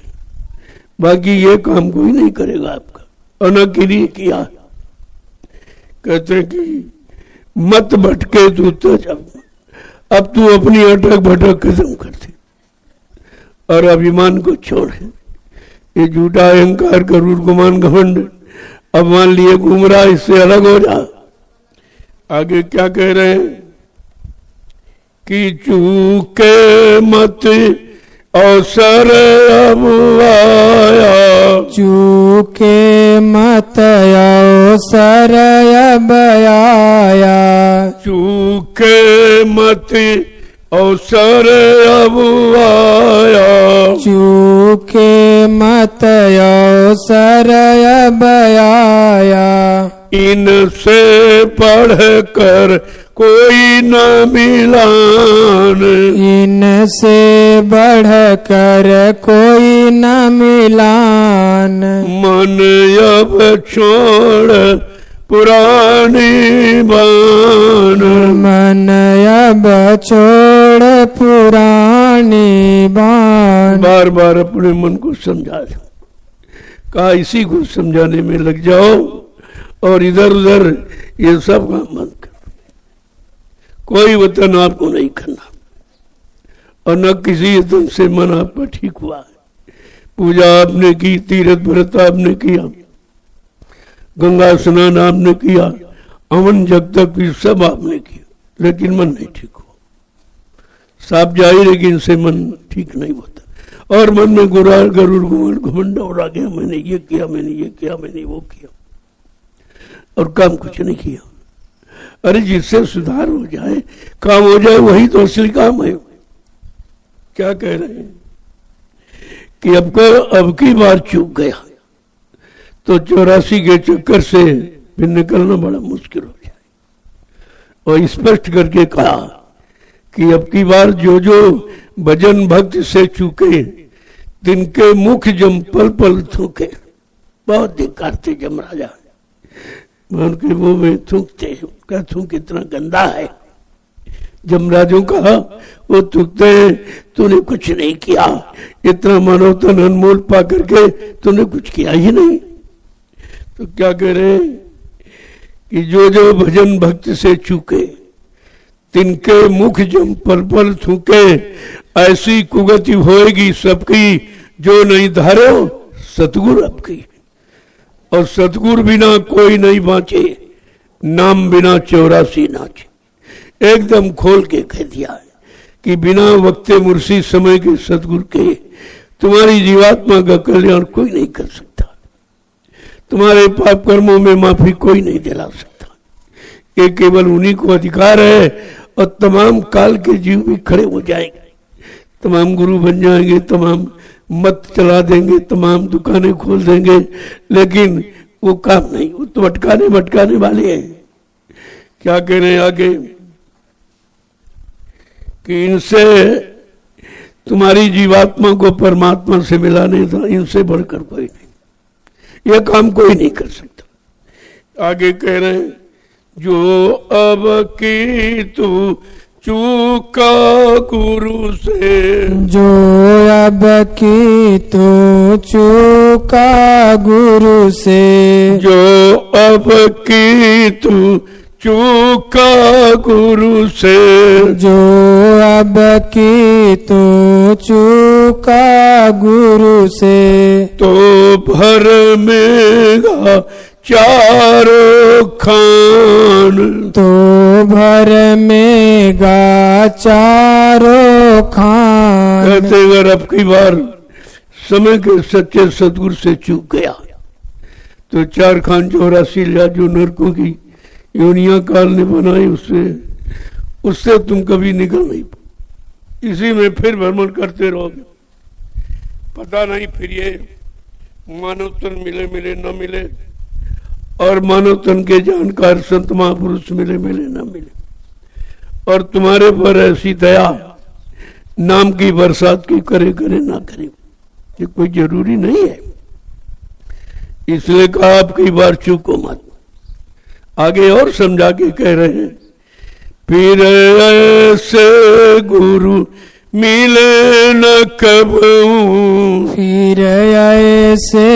बाकी ये काम कोई नहीं करेगा आपका। और न के लिए किया, कहते हैं कि मत भटके तू तज। अब तू अपनी अटक भटक खत्म कर दे और अभिमान को छोड़, ये झूठा अहंकार करूर गुमान घमंड अब मान लिए घूम रहा, इससे अलग हो जा। आगे क्या कह रहे हैं कि चूके मत अवसर अब आया, चूके मत अवसर अब आया। चूके मत अवसर अब आया, चूके मत अवसर अब आया। इनसे पढ़ कर कोई न मिलान, इनसे बढ़ कर कोई न मिलान। मन अब छोड़ पुरानी बान, मन अब छोड़ पुरानी बान। बार बार अपने मन को समझा, कहा इसी को समझाने में लग जाओ और इधर उधर ये सब काम बंद कर। कोई वतन आपको नहीं करना और न किसी वतन से मन आपका ठीक हुआ है। पूजा आपने की, तीर्थ व्रत आपने किया, गंगा स्नान आपने किया, अवन जग तक भी सब आपने किया, लेकिन मन नहीं ठीक हुआ। साफ जाहिर है कि इनसे मन ठीक नहीं होता और मन में गुरार गरुड़ घमंड और आ गया, मैंने ये किया, मैंने ये किया, मैंने वो किया और काम कुछ नहीं किया। अरे जिससे सुधार हो जाए, काम हो जाए, वही तो असली काम है। क्या कह रहे हैं कि अब की बार चूक गया तो 84 के चक्कर से फिर निकलना बड़ा मुश्किल हो जाए। और स्पष्ट करके कहा कि अब की बार जो जो भजन भक्त से चूके, तिनके मुख जम पल पल थूके। बहुत धिक्कार थे जमराजा, उनके मुंह में थूकते, उनका थूक इतना गंदा है। जमराजों कहा वो थूकते हैं, तूने कुछ नहीं किया, इतना मानव तन अनमोल पा करके तूने कुछ किया ही नहीं। तो क्या कह रहे हैं कि जो जो भजन भक्त से चूके, तिनके मुख जम पल पल थूके। ऐसी कुगति होएगी सबकी, जो नहीं धारो सतगुरु आपकी। और सतगुरु बिना कोई नहीं बाँचे, नाम बिना 84 नाचे। एकदम खोल के कह दिया है कि बिना वक्ते मुर्शी समय के सतगुरु के तुम्हारी जीवात्मा का कल्याण कोई नहीं कर सकता, तुम्हारे पाप कर्मों में माफी कोई नहीं दिला सकता। ये केवल उन्हीं को अधिकार है और तमाम काल के जीव भी खड़े हो जाएंगे, तमाम गुरु बन जाएंगे, तमाम मत चला देंगे, तमाम दुकानें खोल देंगे, लेकिन वो काम नहीं, वो तो भटकाने वाले हैं। क्या कह रहे हैं आगे कि इनसे तुम्हारी जीवात्मा को परमात्मा से मिलाने था, इनसे बढ़कर कोई नहीं, यह काम कोई नहीं कर सकता। आगे कह रहे हैं जो अब की तू चूका गुरु से, जो अब की तू चूका गुरु से। जो अब की तू चूका गुरु से, जो अब की तू चूका गुरु से। तो भर में चारों खान, तो भर में गा चारों खान। कहते अगर अब की बार समय के सच्चे सतगुरु से चूक गया तो 4 खान 84 लिया जो नरकों की योनिया काल ने बनाई, उससे उससे तुम कभी निकल नहीं पाओ। इसी में फिर भ्रमण करते रहोगे, पता नहीं फिर ये मानव तन मिले मिले न मिले, और मानव तन के जानकार संत महापुरुष मिले मिले न मिले, और तुम्हारे पर ऐसी दया नाम की बरसात की करे करे ना करे, ये कोई जरूरी नहीं है। इसलिए कहा आप कई बार चूको मत। आगे और समझा के कह रहे हैं, फिर ऐसे गुरु मिले न कबहू, फिर ऐसे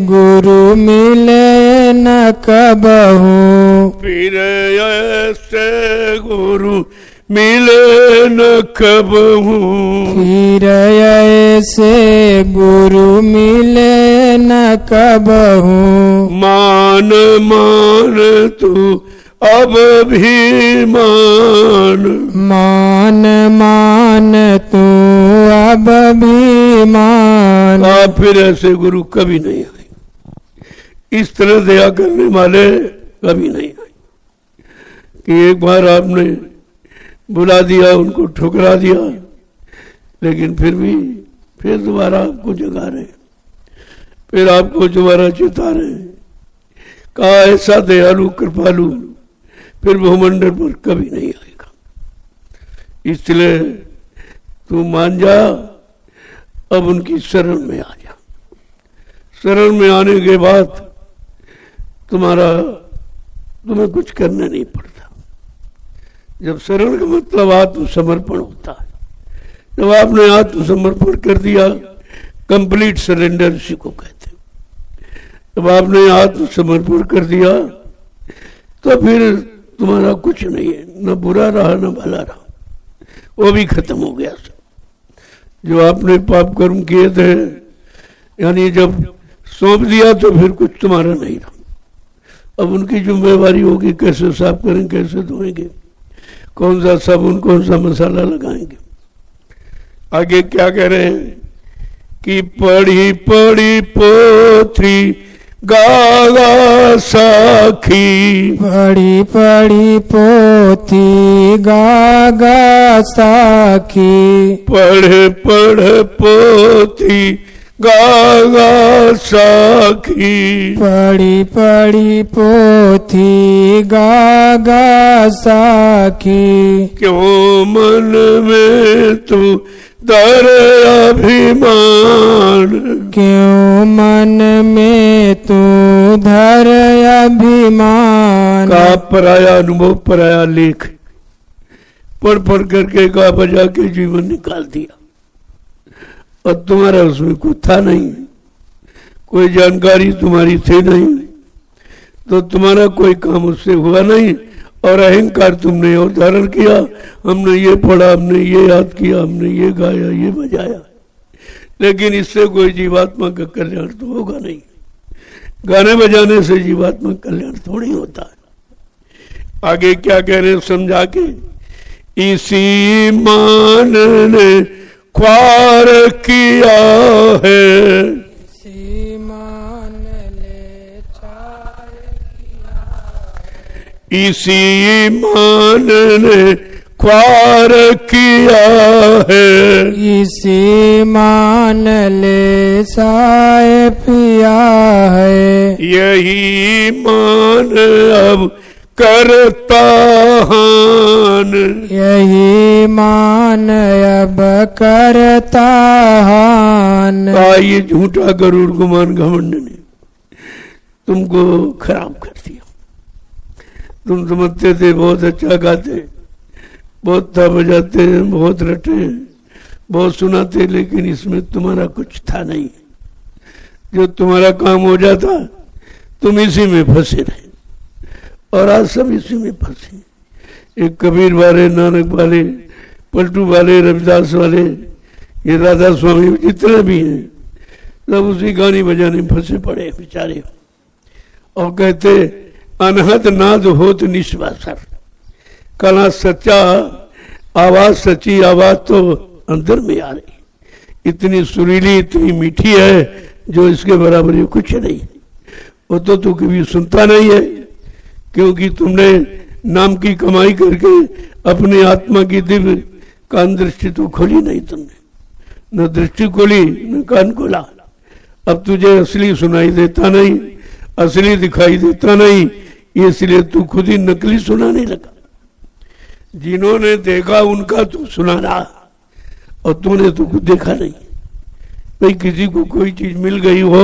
गुरु मिले न कबहू, फिर ऐसे गुरु मिले न कबहू, फिर ऐसे गुरु मिले न कबहू, मान मान तू अब भी मान, मान मान तू अब भी मान। फिर ऐसे गुरु कभी नहीं आए, इस तरह दया करने वाले कभी नहीं आए कि एक बार आपने बुला दिया, उनको ठुकरा दिया, लेकिन फिर दोबारा आपको जगा रहे, फिर आपको दोबारा चिता रहे। कहा ऐसा दयालु कृपालु फिर भूमंडल पर कभी नहीं आएगा। इसलिए तू मान जा, अब उनकी शरण में आ जा। शरण में आने के बाद तुम्हें कुछ करना नहीं पड़ता। जब शरण का मतलब आत्मसमर्पण होता है, जब आपने आत्मसमर्पण कर दिया, कंप्लीट सरेंडर इसी को कहते हैं। जब आपने आत्मसमर्पण कर दिया तो फिर तुम्हारा कुछ नहीं है, न बुरा रहा न भला रहा, वो भी खत्म हो गया सब। जो आपने पाप कर्म किए थे, यानी जब सौंप दिया तो फिर कुछ तुम्हारा नहीं रहा। अब उनकी जिम्मेवारी होगी, कैसे साफ करेंगे, कैसे धोएंगे, कौन सा साबुन कौन सा मसाला लगाएंगे। आगे क्या कह रहे हैं कि पढ़ी पढ़ी पोथी गागा साखी, पढ़ी पढ़ी पोथी गागा साखी, पढ़ पढ़ पोथी गागा साखी, पढ़ी पढ़ी पोथी गागा साखी। क्यों मन में तू धर अभिमान, क्यों मन में तू धर अभिमान। का पराया अनुभव पराया लेख पढ़ पढ़ करके गा बजा के जीवन निकाल दिया, और तुम्हारा उसमें कुछ था नहीं, कोई जानकारी तुम्हारी थी नहीं, तो तुम्हारा कोई काम उससे हुआ नहीं, और अहंकार तुमने और धारण किया। हमने ये पढ़ा, हमने ये याद किया, हमने ये गाया, ये बजाया, लेकिन इससे कोई जीवात्मा का कल्याण तो होगा नहीं। गाने बजाने से जीवात्मा का कल्याण थोड़ी होता है। आगे क्या कह रहे समझा के, इसी मान ने ख्वार किया है, इसी मान ले चार इसी मान ने ख्वार किया है, इसी मान ले साए पिया है। यही मान अब करता हान, यही मान अब करता हान। ये झूठा गरुड़ गुमान घमंड ने तुमको खराब कर दिया। तुम समझते थे बहुत अच्छा गाते, बहुत था बजाते, बहुत रटे, बहुत सुनाते, लेकिन इसमें तुम्हारा कुछ था नहीं। जो तुम्हारा काम हो जाता तुम इसी में फंसे रहे, और आज सब इसी में फंसे। एक कबीर वाले, नानक वाले, पलटू वाले, रविदास वाले, ये राधा स्वामी, जितने भी हैं सब उसी गाने बजाने में फंसे पड़े बेचारे। और कहते अनहद नाद होत निश्वासर, कला सच्चा आवाज, सच्ची आवाज तो अंदर में आ रही, इतनी सुरीली, इतनी मीठी है, जो इसके बराबर ये कुछ नहीं। वो तो तू कभी सुनता नहीं है, क्योंकि तुमने नाम की कमाई करके अपनी आत्मा की दिव्य कान दृष्टि तो खोली नहीं तुमने, न दृष्टि खोली न कान खोला। अब तुझे असली सुनाई देता नहीं, असली दिखाई देता नहीं, इसलिए तू खुद ही नकली सुनाने लगा। जिन्होंने देखा उनका तू सुना रहा और तूने तो कुछ देखा नहीं। भाई किसी को कोई चीज मिल गई हो,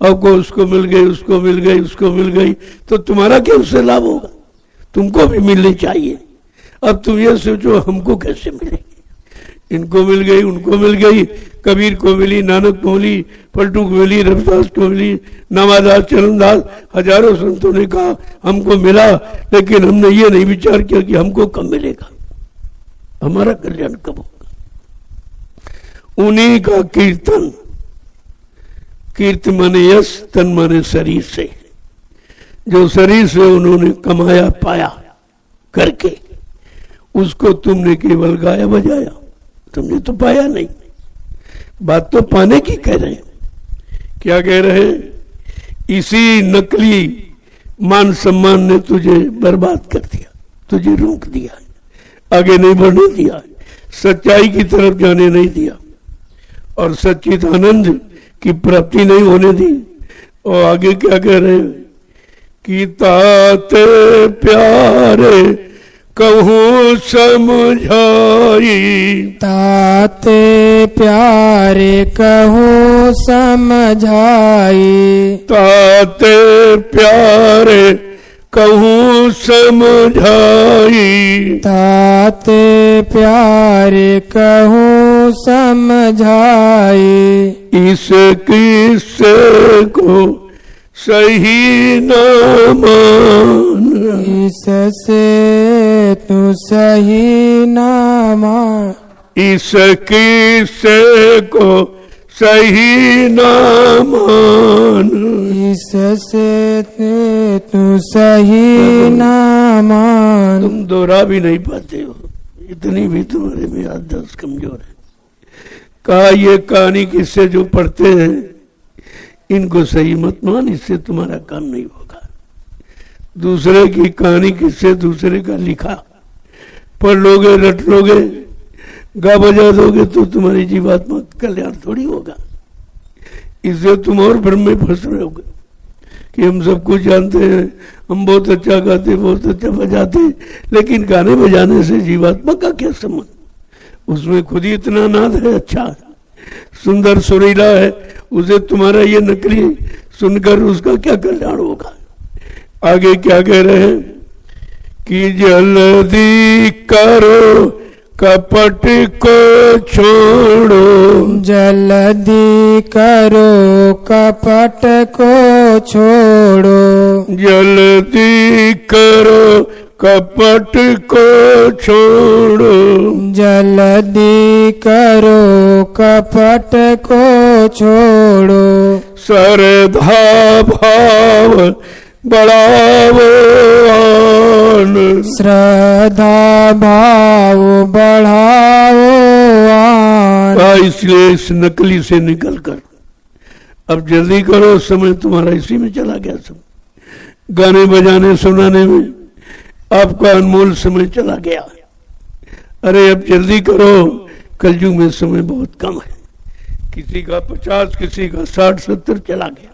आपको उसको मिल गई, उसको मिल गई, उसको मिल गई, तो तुम्हारा क्या उससे लाभ होगा? तुमको भी मिलनी चाहिए। अब तुम ये सोचो हमको कैसे मिलेगी, इनको मिल गई, उनको मिल गई, कबीर को मिली, नानक को मिली, पलटू को मिली, रविदास को मिली, नामादास, चरणदास, हजारों संतों ने कहा हमको मिला, लेकिन हमने ये नहीं विचार किया कि हमको कब मिलेगा, हमारा कल्याण कब होगा। उन्हीं का कीर्तन, कीर्त माने यश, तन माने शरीर से, जो शरीर से उन्होंने कमाया पाया करके, उसको तुमने केवल गाया बजाया, तुमने तो पाया नहीं। बात तो पाने की कह रहे हैं। क्या कह रहे हैं? इसी नकली मान सम्मान ने तुझे बर्बाद कर दिया, तुझे रोक दिया, आगे नहीं बढ़ने दिया, सच्चाई की तरफ जाने नहीं दिया और सच्चित आनंद की प्राप्ति नहीं होने दी। और आगे क्या कह रहे हैं कि ताते प्यारे कहूँ समझाई, ताते प्यारे कहूँ समझाई, ताते प्यारे कहूँ समझाई, ताते प्यारे कहूँ समझाई, इस किस्से को सही न मान, इससे तू सही न मान, इस किस्से को सही न मान, इससे तू सही न मान। तुम दोहरा भी नहीं पाते हो, इतनी भी तुम्हारे में याददाश्त कमजोर है। कहा ये कहानी किससे जो पढ़ते हैं इनको सही मत मान, इससे तुम्हारा काम नहीं होगा। दूसरे की कहानी किससे दूसरे का लिखा पढ़ लोगे, रट लोगे, गा बजा दोगे तो तुम्हारी जीवात्मा कल्याण थोड़ी होगा। इससे तुम और भ्रम में फंस रहोगे कि हम सब कुछ जानते हैं, हम बहुत अच्छा गाते, बहुत अच्छा बजाते, लेकिन गाने बजाने से जीवात्मा का क्या संबंध? उसमें खुद ही इतना नाद है, अच्छा सुंदर सुरीला है, उसे तुम्हारा ये नकली सुनकर उसका क्या कल्याण होगा? आगे क्या कह रहे हैं कि जल्दी करो कपट को छोड़ो, जल्दी करो कपट को छोड़ो, जल्दी करो कपट को छोड़ो, जल्दी करो कपट को छोड़ो, श्रद्धा भाव बढ़ाओ आन, श्रद्धा भाव बढ़ाओ आन। इसलिए इस नकली से निकलकर अब जल्दी करो, समय तुम्हारा इसी में चला गया। सब गाने बजाने सुनाने में आपका अनमोल समय चला गया। अरे अब जल्दी करो, कलयुग में समय बहुत कम है। किसी का 50, किसी का 60, 70 चला गया,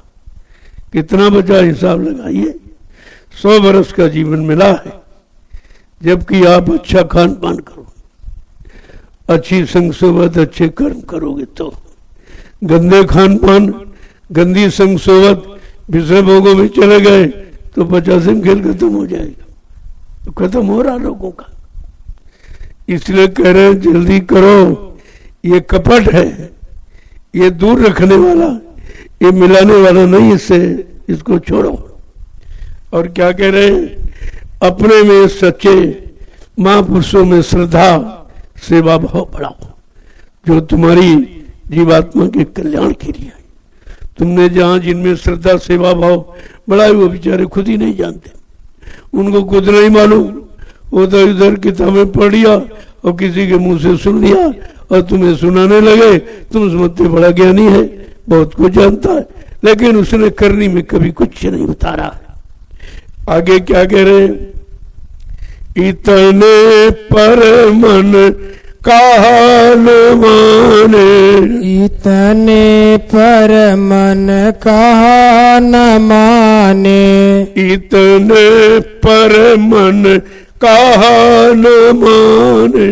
कितना बचा हिसाब लगाइए। 100 बरस का जीवन मिला है, जबकि आप अच्छा खान पान करो, अच्छी संग सोबत, अच्छे कर्म करोगे तो। गंदे खान पान, गंदी संग सोबत, विषय भोगों में चले गए तो 50 खेल खत्म हो जाएगा, तो खत्म हो रहा लोगों का। इसलिए कह रहे हैं जल्दी करो, ये कपट है, ये दूर रखने वाला, ये मिलाने वाला नहीं, इससे इसको छोड़ो। और क्या कह रहे हैं? अपने में सच्चे महापुरुषों में श्रद्धा सेवा भाव बढ़ाओ, जो तुम्हारी जीवात्मा के कल्याण के लिए। तुमने जहां जिनमें श्रद्धा सेवा भाव बढ़ाए वो बेचारे खुद ही नहीं जानते, उनको खुद नहीं मालूम। वो तो इधर किताबें पढ़ लिया और किसी के मुंह से सुन लिया और तुम्हें सुनाने लगे, तुम समझते बड़ा ज्ञानी है, बहुत कुछ जानता है, लेकिन उसने करनी में कभी कुछ नहीं उतारा। आगे क्या कह रहे हैं इतने पर मन कहा न माने, इतने पर मन कहा न माने, इतने पर मन कहा न माने,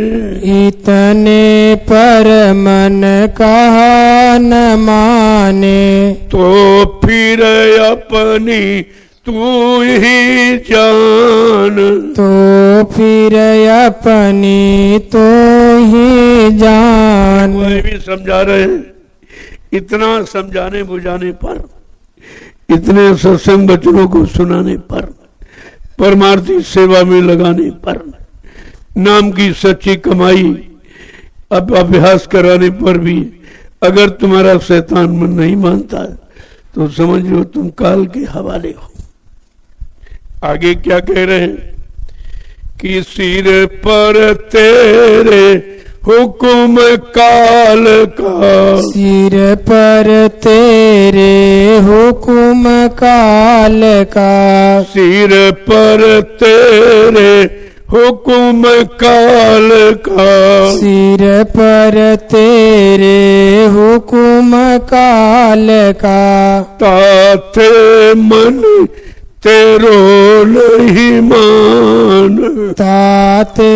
इतने पर मन कहा न माने, तो फिर अपनी तू ही जान, तो फिर अपनी तो ही जान। वह भी समझा रहे हैं, इतना समझाने बुझाने पर, इतने सत्संग बचनों को सुनाने पर, परमार्थी सेवा में लगाने पर, नाम की सच्ची कमाई अब अभ्यास कराने पर भी अगर तुम्हारा शैतान मन नहीं मानता तो समझ लो तुम काल के हवाले हो। आगे क्या कह रहे हैं कि सिर पर तेरे हुक्म काल का, सिर पर तेरे हुक्म काल का, सिर पर तेरे हुक्म काल का, सिर पर तेरे हुक्म काल का, ताते मन तेरो नहीं मान, ताते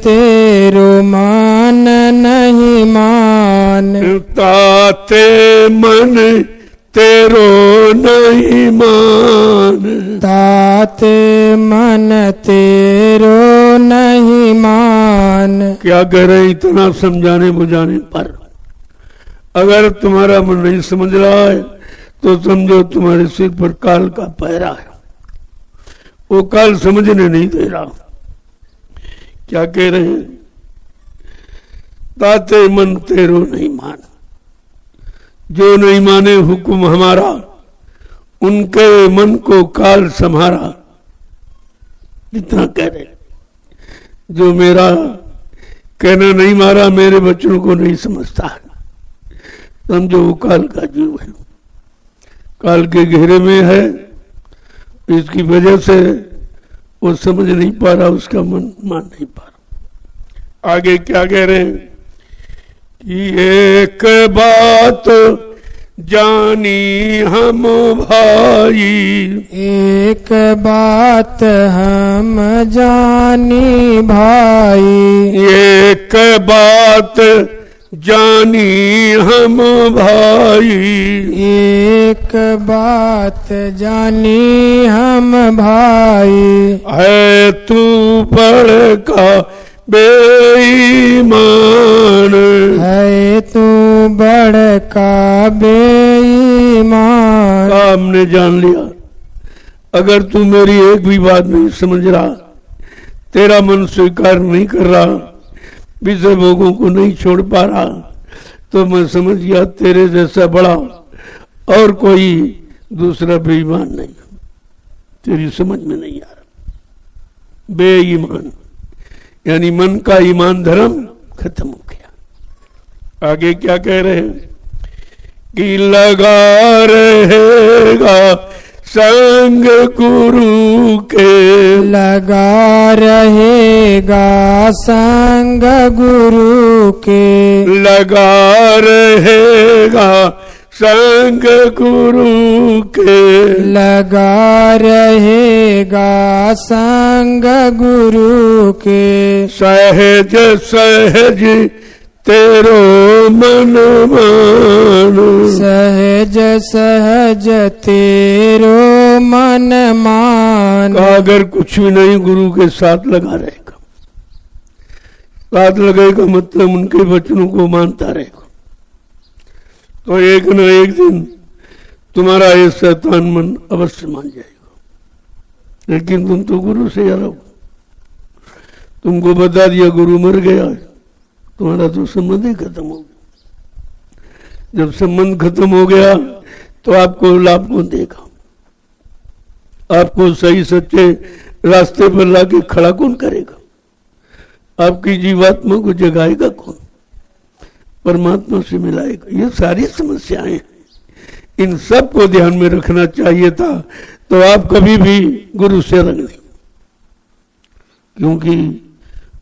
तेरो मान नहीं मान, ताते मन तेरो नहीं मान, ताते मन तेरो नहीं मान। क्या कह रहे हैं इतना समझाने बुझाने पर अगर तुम्हारा मन नहीं समझ रहा है तो समझो तुम्हारे सिर पर काल का पहरा है, वो काल समझने नहीं दे रहा। क्या कह रहे हैं, ताते मन तेरो नहीं मान, जो नहीं माने हुक्म हमारा उनके मन को काल संहारा। इतना कह रहे, जो मेरा कहना नहीं मारा, मेरे बच्चों को नहीं समझता है, समझो वो काल का जीव है, काल के घेरे में है, इसकी वजह से वो समझ नहीं पा रहा, उसका मन मान नहीं पा रहा। आगे क्या कह रहे हैं कि एक बात जानी हम भाई, एक बात हम जानी भाई, एक बात जानी हम भाई, एक बात जानी हम भाई, है तू बड़का बेईमान, है तू बड़का बेईमान। हमने जान लिया, अगर तू मेरी एक भी बात नहीं समझ रहा, तेरा मन स्वीकार नहीं कर रहा, विषय भोगों को नहीं छोड़ पा रहा, तो मैं समझ गया तेरे जैसा बड़ा और कोई दूसरा बेईमान नहीं, तेरी समझ में नहीं आ रहा। बेईमान यानी मन का ईमान धर्म खत्म हो गया। आगे क्या कह रहे हैं कि लगा रहेगा संग गुरु के, लगा रहेगा संग गुरु के, लगा रहेगा संग गुरु के, लगा रहेगा संग गुरु के, सहज सहज तेरो मन मान, सहज सहज तेरो मन मान। अगर कुछ भी नहीं गुरु के साथ लगा रहेगा, साथ लगेगा मतलब उनके वचनों को मानता रहेगा, तो एक न एक दिन तुम्हारा ये शैतान मन अवश्य मान जाएगा। लेकिन तुम तो गुरु से यार हो, तुमको बता दिया गुरु मर गया, तुम्हारा तो संबंध ही खत्म हो गया। जब संबंध खत्म हो गया तो आपको लाभ कौन देगा, आपको सही सच्चे रास्ते पर लाके खड़ा कौन करेगा, आपकी जीवात्मा को जगाएगा कौन, परमात्मा से मिलाएगा। ये सारी समस्याएं हैं, इन सब को ध्यान में रखना चाहिए था, तो आप कभी भी गुरु से रंग नहीं। क्योंकि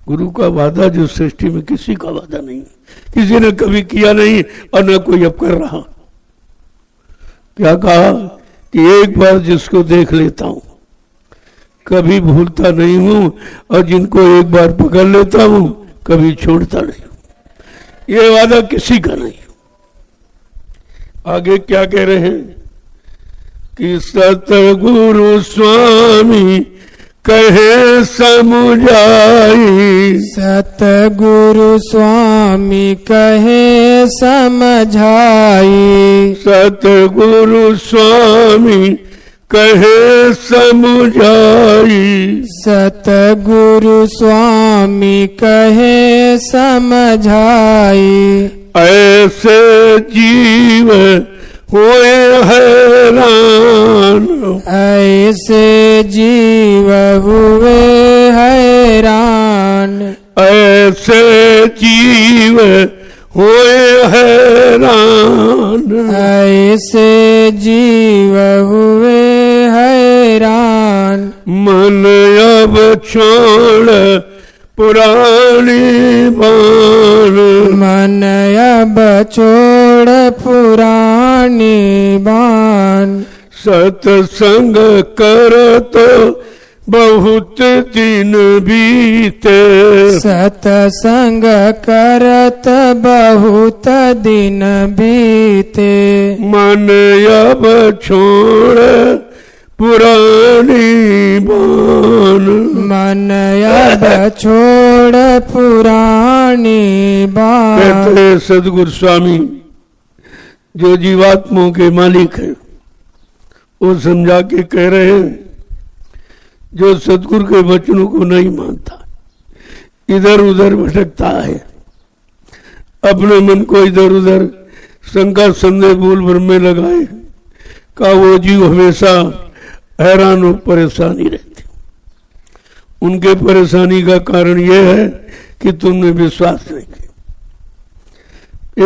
गुरु का वादा जो सृष्टि में किसी का वादा नहीं, किसी ने कभी किया नहीं और न कोई अब कर रहा। क्या कहा कि एक बार जिसको देख लेता हूं कभी भूलता नहीं हूं, और जिनको एक बार पकड़ लेता हूं कभी छोड़ता नहीं। ये वादा किसी का नहीं। आगे क्या कह रहे हैं कि सतगुरु स्वामी कहे समझाई, सतगुरु स्वामी कहे समझाई, सतगुरु स्वामी कहे समझाई, सतगुरु स्वामी कहे समझाई। ऐसे जीव हुए हैरान, ऐसे जीव हुए हैरान, ऐसे जीव हुए हैरान, ऐसे जीव हुए हैरान। मन अब छोड़ पुरानी बान, मन अब छोड़ पुरानी बान। सत्संग कर तो बहुत दिन बीते, सत्संग करत बहुत दिन बीते। मन अब छोड़ पुरानी बान, मन अब छोड़ पुरानी बान। कहते सदगुरु स्वामी जो जीवात्माओं के मालिक है वो समझा के कह रहे हैं, जो सदगुरु के वचनों को नहीं मानता, इधर उधर भटकता है, अपने मन को इधर उधर शंका संदेह भूल भ्रम में लगाए, का वो जीव हमेशा हैरान और परेशानी रहती। उनके परेशानी का कारण यह है कि तुमने विश्वास नहीं किया।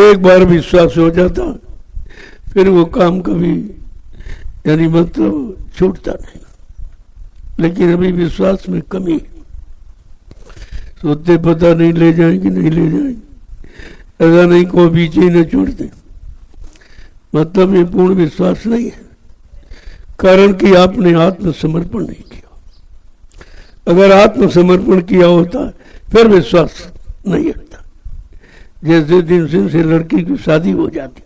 एक बार विश्वास हो जाता फिर वो काम कभी यानी मतलब छूटता नहीं, लेकिन अभी विश्वास में कमी है। सोचते पता नहीं ले जाएंगे नहीं ले जाएंगे, ऐसा नहीं को बीच ही न छोड़ दे, मतलब ये पूर्ण विश्वास नहीं है, कारण कि आपने आत्मसमर्पण नहीं किया। अगर आत्मसमर्पण किया होता फिर विश्वास नहीं हटता। जैसे दिन से लड़की की शादी हो जाती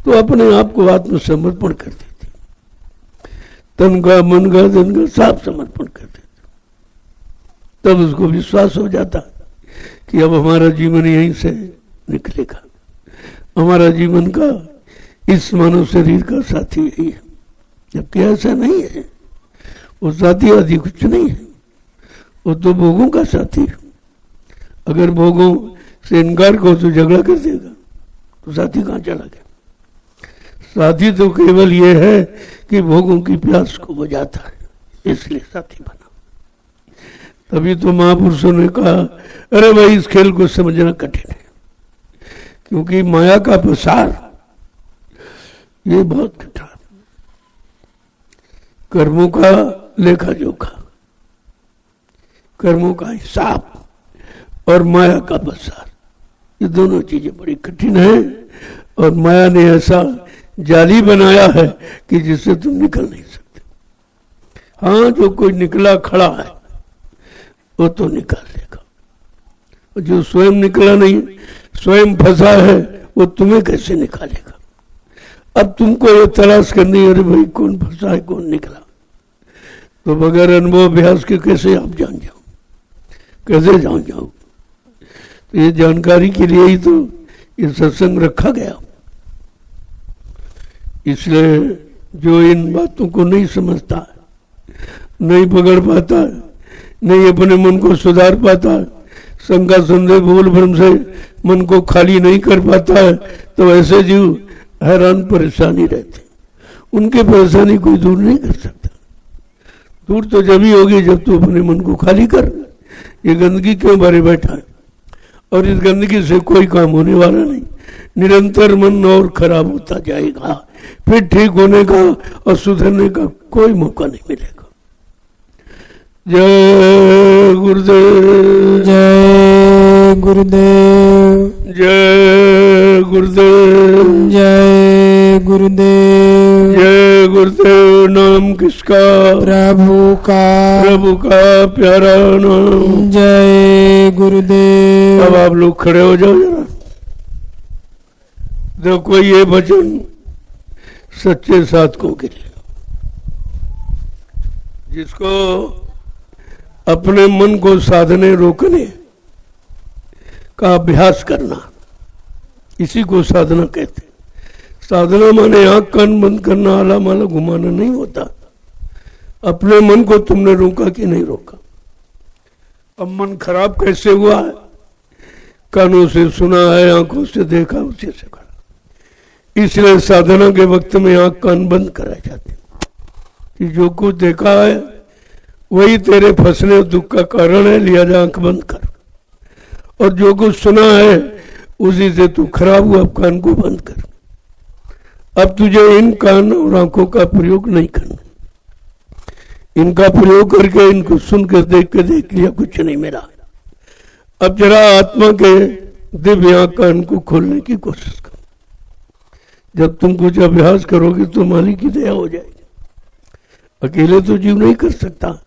तो अपने आप को आत्मसमर्पण कर देती, तन का मन का धन का सब समर्पण कर देती, तब उसको विश्वास हो जाता कि अब हमारा जीवन यहीं से निकलेगा, हमारा जीवन का इस मानव शरीर का साथी यही है। जबकि ऐसा नहीं है, वो साथी आदि कुछ नहीं है, वो तो भोगों का साथी है। अगर भोगों से इनकार को तो झगड़ा कर देगा तो साथी कहाँ चला गया। साथी तो केवल ये है कि भोगों की प्यास को बुझाता है, इसलिए साथी बना। तभी तो महापुरुषों ने कहा अरे भाई इस खेल को समझना कठिन है, क्योंकि माया का प्रसार ये बहुत कठिन। कर्मों का लेखा जोखा, कर्मों का हिसाब और माया का प्रसार, ये दोनों चीजें बड़ी कठिन है। और माया ने ऐसा जाली बनाया है कि जिससे तुम निकल नहीं सकते। हाँ, जो कोई निकला खड़ा है वो तो निकाल लेगा, जो स्वयं निकला नहीं, स्वयं फंसा है, वो तुम्हें कैसे निकालेगा। अब तुमको ये तलाश करनी है अरे भाई कौन फंसा है कौन निकला, तो बगैर अनुभव अभ्यास के कैसे आप जान जाओ, कैसे जान जाओ। तो ये जानकारी के लिए ही तो ये सत्संग रखा गया। इसलिए जो इन बातों को नहीं समझता, नहीं पकड़ पाता, नहीं अपने मन को सुधार पाता, शंका संदेह भूल भ्रम से मन को खाली नहीं कर पाता है, तो ऐसे जीव हैरान परेशानी रहते। उनकी परेशानी कोई दूर नहीं कर सकता। दूर तो जब ही होगी जब तू अपने मन को खाली कर। ये गंदगी क्यों भरे बैठा है, और इस गंदगी से कोई काम होने वाला नहीं। निरंतर मन और खराब होता जाएगा, फिर ठीक होने का और सुधरने का कोई मौका नहीं मिलेगा। जय गुरुदेव। जय गुरुदेव। जय गुरुदेव। जय गुरुदेव। जय गुरुदेव। नाम किसका? प्रभु का। प्रभु का प्यारा नाम। जय गुरुदेव। अब आप लोग खड़े हो जाओ जरा। देखो ये वचन सच्चे साधकों के लिए, जिसको अपने मन को साधने रोकने का अभ्यास करना, इसी को साधना कहते हैं। साधना माने आंख कान बंद करना, आला माला घुमाना नहीं होता। अपने मन को तुमने रोका कि नहीं रोका? अब मन खराब कैसे हुआ है? कानों से सुना है, आंखों से देखा, उसी से करा। इसलिए साधना के वक्त में आंख कान बंद कराए जाते कि जो कुछ देखा है वही तेरे फंसने दुख का कारण है, लिहाजा आंख बंद कर। और जो कुछ सुना है उसी से तू खराब हुआ, अब कान को बंद कर। अब तुझे इन कान और आंखों का प्रयोग नहीं करना। इनका प्रयोग करके इनको सुन कर देख के देख लिया, कुछ नहीं मेरा। अब जरा आत्मा के दिव्य आंख कान को खोलने की कोशिश करो। जब तुम कुछ अभ्यास करोगे तो मालिक की दया हो जाएगी। अकेले तो जीव नहीं कर सकता।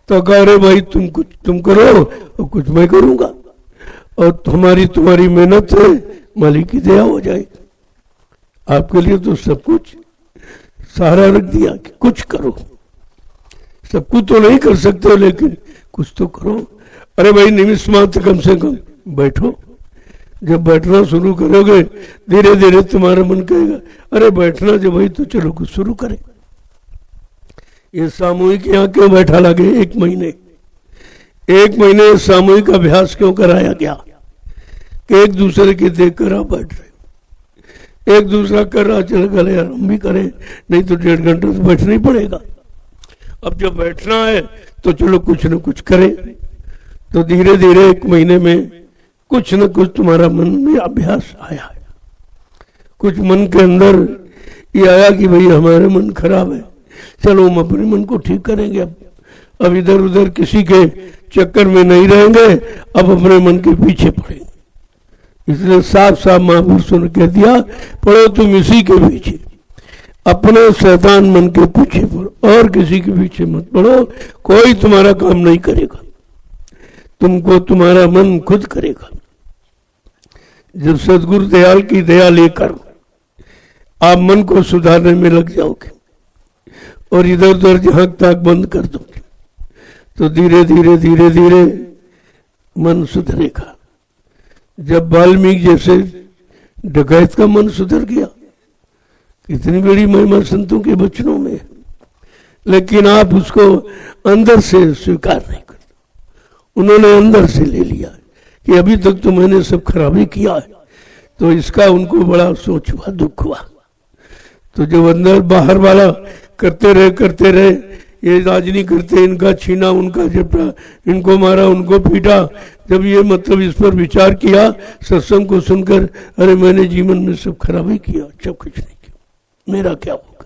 तो कह रहे भाई तुम करो और कुछ मैं करूंगा, और तुम्हारी मेहनत से मालिक की दया हो जाएगी। आपके लिए तो सब कुछ सहारा रख दिया कि कुछ करो। सब कुछ तो नहीं कर सकते, लेकिन कुछ तो करो। अरे भाई निमिष मात्र कम से कम बैठो। जब बैठना शुरू करोगे धीरे धीरे तुम्हारा मन कहेगा अरे बैठना जब भाई तो चलो कुछ शुरू करें। ये सामूहिक यहाँ क्यों बैठा लगे? एक महीने सामूहिक अभ्यास क्यों कराया गया कि एक दूसरे के देख कर आप बैठ रहे। एक दूसरा कर रहा, चल गले यार हम भी करें, नहीं तो 1.5 घंटे तो बैठना ही पड़ेगा। अब जब बैठना है तो चलो कुछ न कुछ करें। तो धीरे धीरे 1 महीने में कुछ न कुछ तुम्हारा मन में अभ्यास आया है। कुछ मन के अंदर ये आया कि भाई हमारे मन खराब है, चलो हम अपने मन को ठीक करेंगे। अब इधर उधर किसी के चक्कर में नहीं रहेंगे, अब अपने मन के पीछे पड़ेंगे। इसलिए साफ साफ महापुरुषों ने कह दिया पढ़ो तुम इसी के पीछे, अपने शैतान मन के पीछे पढ़ो और किसी के पीछे मत पढ़ो। कोई तुम्हारा काम नहीं करेगा, तुमको तुम्हारा मन खुद करेगा। जब सदगुरु दयाल की दया लेकर आप मन को सुधारने में लग जाओगे और इधर उधर जहां तक बंद कर दोगे तो धीरे धीरे मन सुधरेगा। जब वाल्मीकि जैसे डकैत का मन सुधर गया, कितनी बड़ी महिमा संतों के वचनों में, लेकिन आप उसको अंदर से स्वीकार नहीं करते। उन्होंने अंदर से ले लिया कि अभी तक तो मैंने सब खराबी किया है, तो इसका उनको बड़ा सोच हुआ, दुख हुआ। तो जब अंदर बाहर वाला करते रहे, ये राज नहीं करते, इनका छीना उनका झपटा, इनको मारा उनको पीटा। जब ये मतलब इस पर विचार किया सत्संग को सुनकर, अरे मैंने जीवन में सब खराबी किया, सब कुछ नहीं किया, मेरा क्या होगा?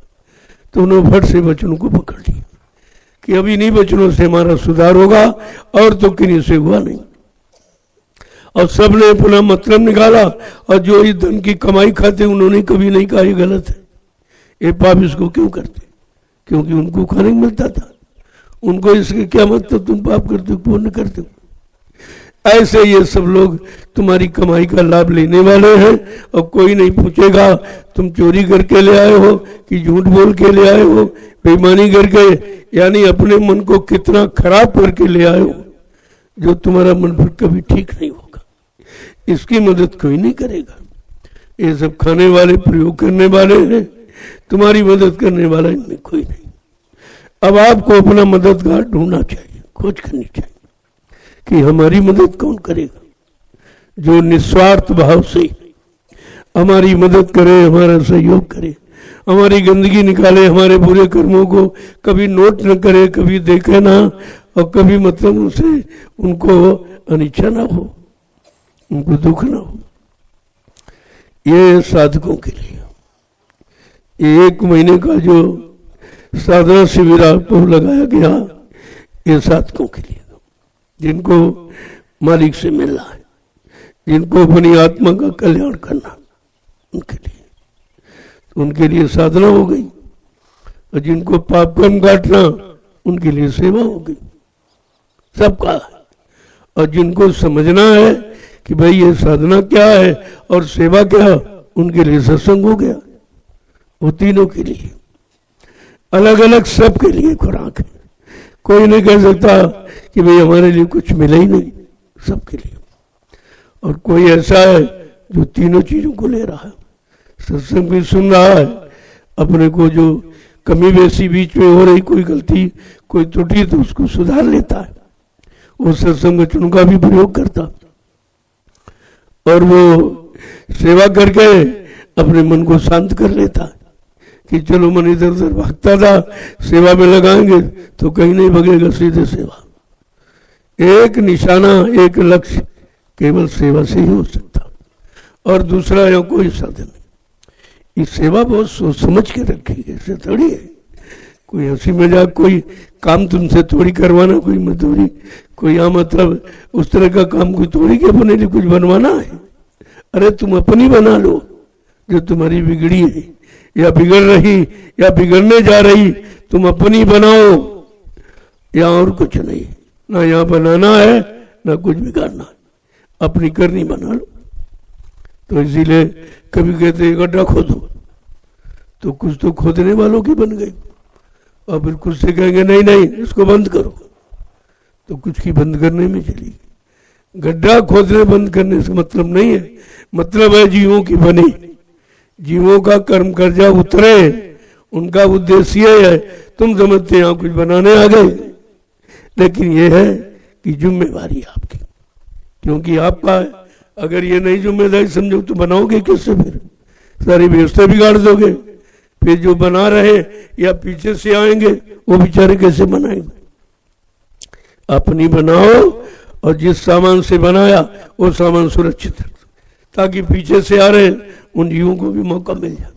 तो उन्होंने फट से वचनों को पकड़ लिया कि अभी इन्हीं वचनों से हमारा सुधार होगा, और तो किन्हीं से हुआ नहीं। और सबने अपना मतलब निकाला, और जो इस धन की कमाई खाते उन्होंने कभी नहीं कहा ये गलत है, ये पाप इसको क्यों करते, क्योंकि उनको खाने को मिलता था। उनको इसके क्या मतलब तुम पाप करते हो पुण्य करते हो। ऐसे ये सब लोग तुम्हारी कमाई का लाभ लेने वाले हैं, और कोई नहीं पूछेगा तुम चोरी करके ले आए हो कि झूठ बोल के ले आए हो, बेईमानी करके, यानी अपने मन को कितना खराब करके ले आए हो, जो तुम्हारा मन फिर कभी ठीक नहीं होगा। इसकी मदद कोई नहीं करेगा। ये सब खाने वाले, प्रयोग करने वाले हैं, तुम्हारी मदद करने वाला इनमें कोई नहीं। अब आपको अपना मददगार ढूंढना चाहिए, खोज करनी चाहिए कि हमारी मदद कौन करेगा, जो निस्वार्थ भाव से हमारी मदद करे, हमारा सहयोग करे, हमारी गंदगी निकाले, हमारे बुरे कर्मों को कभी नोट न करे, कभी देखे ना, और कभी मतलब उनसे उनको अनिच्छा ना हो, उनको दुख ना हो। ये साधकों के लिए 1 महीने का जो साधना शिविर आपको लगाया गया, ये साधकों के लिए दो, जिनको मालिक से मिलना है, जिनको अपनी आत्मा का कल्याण करना, उनके लिए, तो उनके लिए साधना हो गई। और जिनको पाप कर्म काटना, उनके लिए सेवा हो गई। सबका है। और जिनको समझना है कि भाई ये साधना क्या है और सेवा क्या, उनके लिए सत्संग हो गया। वो तीनों के लिए अलग अलग, सबके लिए खुराक है। कोई नहीं कह सकता कि भाई हमारे लिए कुछ मिला ही नहीं, सबके लिए। और कोई ऐसा है जो तीनों चीजों को ले रहा है, सत्संग भी सुन रहा है, अपने को जो कमी बेसी बीच में हो रही, कोई गलती कोई त्रुटि तो उसको सुधार लेता है, वो सत्संग वचनों का भी प्रयोग करता, और वो सेवा करके अपने मन को शांत कर लेता है कि चलो मन इधर उधर भागता था, सेवा में लगाएंगे तो कहीं नहीं भगेगा, सीधे सेवा। एक निशाना, एक लक्ष्य केवल सेवा से ही हो सकता, और दूसरा या कोई साधन नहीं। ये सेवा बहुत सोच समझ के रखी है, ऐसे थोड़ी है कोई हंसी मजाक, कोई काम तुमसे थोड़ी करवाना, कोई मजदूरी, कोई यहाँ मतलब उस तरह का काम कोई थोड़ी के अपने लिए कुछ बनवाना है। अरे तुम अपनी बना लो जो तुम्हारी बिगड़ी है या बिगड़ रही या बिगड़ने जा रही, तुम अपनी बनाओ, या और कुछ नहीं। ना यहाँ बनाना है ना कुछ बिगाड़ना है, अपनी करनी बना लो। तो इसीलिए कभी कहते गड्ढा खोदो, तो कुछ तो खोदने वालों की बन गई, और फिर कुछ से कहेंगे नहीं नहीं इसको बंद करो, तो कुछ की बंद करने में चली। गड्ढा खोदने बंद करने से मतलब नहीं है, मतलब है जीवों की बनी, जीवों का कर्म कर्जा उतरे, उनका उद्देश्य है। तुम समझते यहाँ कुछ बनाने आ गए, लेकिन यह है कि जिम्मेवारी आपकी, क्योंकि आपका अगर ये नहीं जिम्मेदारी समझो तो बनाओगे किससे, फिर सारी व्यवस्था बिगाड़ दोगे। फिर जो बना रहे या पीछे से आएंगे वो बेचारे कैसे बनाएंगे। अपनी बनाओ, और जिस सामान से बनाया वो सामान सुरक्षित है, ताकि पीछे से आ रहे उन जीवों को भी मौका मिल जाए।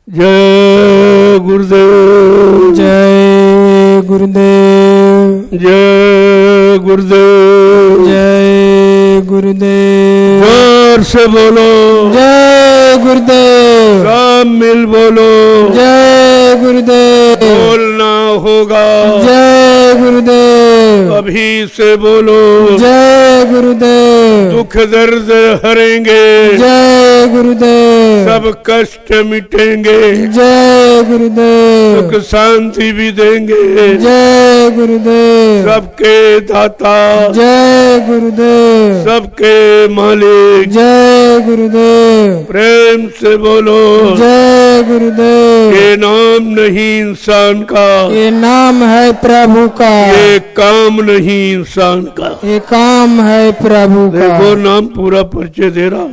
जय गुरुदेव, जय गुरुदेव, जय गुरुदेव, जय गुरुदेव। जोर से बोलो जय गुरुदेव, सब मिल बोलो जय गुरुदेव, बोलना होगा जय गुरुदेव, अभी से बोलो जय गुरुदेव, दुख दर्द हरेंगे, जय गुरुदेव, सब कष्ट मिटेंगे, जय गुरुदेव, सुख शांति भी देंगे, जय गुरुदेव, सबके दाता, जय गुरुदेव, सबके मालिक, जय गुरुदेव, प्रेम से बोलो जय गुरुदेव। ये नाम नहीं इंसान का, ये नाम है प्रभु का, ये काम नहीं इंसान का। ये काम है प्रभु का। देखो नाम पूरा परिचय दे रहा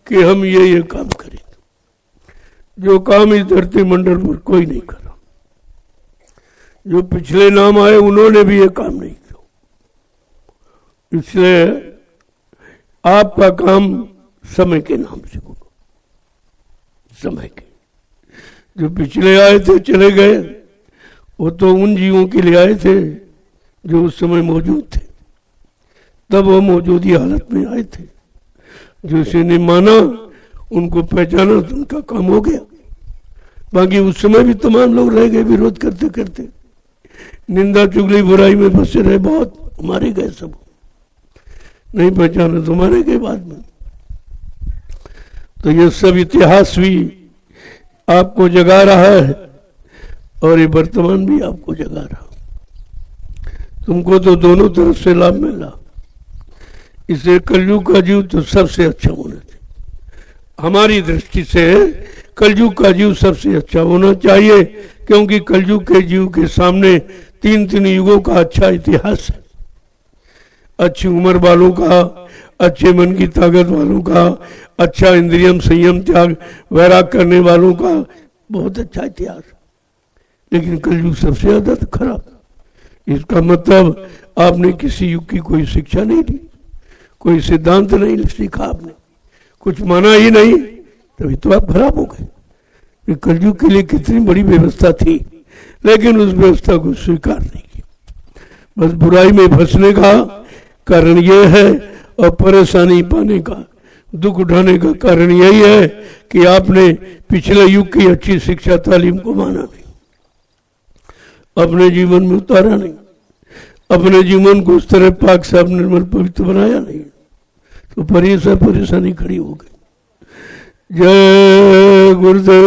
कि हम ये काम करें, जो काम इस धरती मंडल पर कोई नहीं करा। जो पिछले नाम आए उन्होंने भी ये काम नहीं किया, इसलिए आपका काम समय के नाम से होगा। समय के जो पिछले आए थे चले गए, वो तो उन जीवों के लिए आए थे जो उस समय मौजूद थे, तब वो मौजूदी हालत में आए थे। जो इसे ने माना, उनको पहचाना तो उनका काम हो गया। बाकी उस समय भी तमाम लोग रह गए विरोध करते करते, निंदा चुगली बुराई में फंसे रहे, बहुत मारे गए, सब नहीं पहचाना तो मारे गए बाद में। तो ये सब इतिहास भी आपको जगा रहा है, और ये वर्तमान भी आपको जगा रहा। तुमको तो दोनों तरफ से लाभ मिला। इसे कलयुग का जीव तो सबसे अच्छा होना चाहिए। हमारी दृष्टि से कलयुग का जीव सबसे अच्छा होना चाहिए, क्योंकि कलयुग के जीव के सामने तीन तीन युगों का अच्छा इतिहास है। अच्छी उम्र वालों का, अच्छे मन की ताकत वालों का, अच्छा इंद्रियम संयम त्याग वैराग करने वालों का बहुत अच्छा इतिहास। लेकिन कलयुग सबसे ज्यादा तो खराब। इसका मतलब आपने किसी युग की कोई शिक्षा नहीं ली, कोई सिद्धांत नहीं सीखा, आपने कुछ माना ही नहीं, तभी तो आप खराब हो गए। कलयुग के लिए कितनी बड़ी व्यवस्था थी, लेकिन उस व्यवस्था को स्वीकार नहीं किया। बस बुराई में फंसने का कारण यह है, और परेशानी पाने का, दुख उठाने का कारण यही है कि आपने पिछले युग की अच्छी शिक्षा तालीम को माना नहीं, अपने जीवन में उतारा नहीं, अपने जीवन को उस तरह पाक साफ निर्मल पवित्र बनाया नहीं, तो परेशानी खड़ी हो गई। जय गुरुदेव,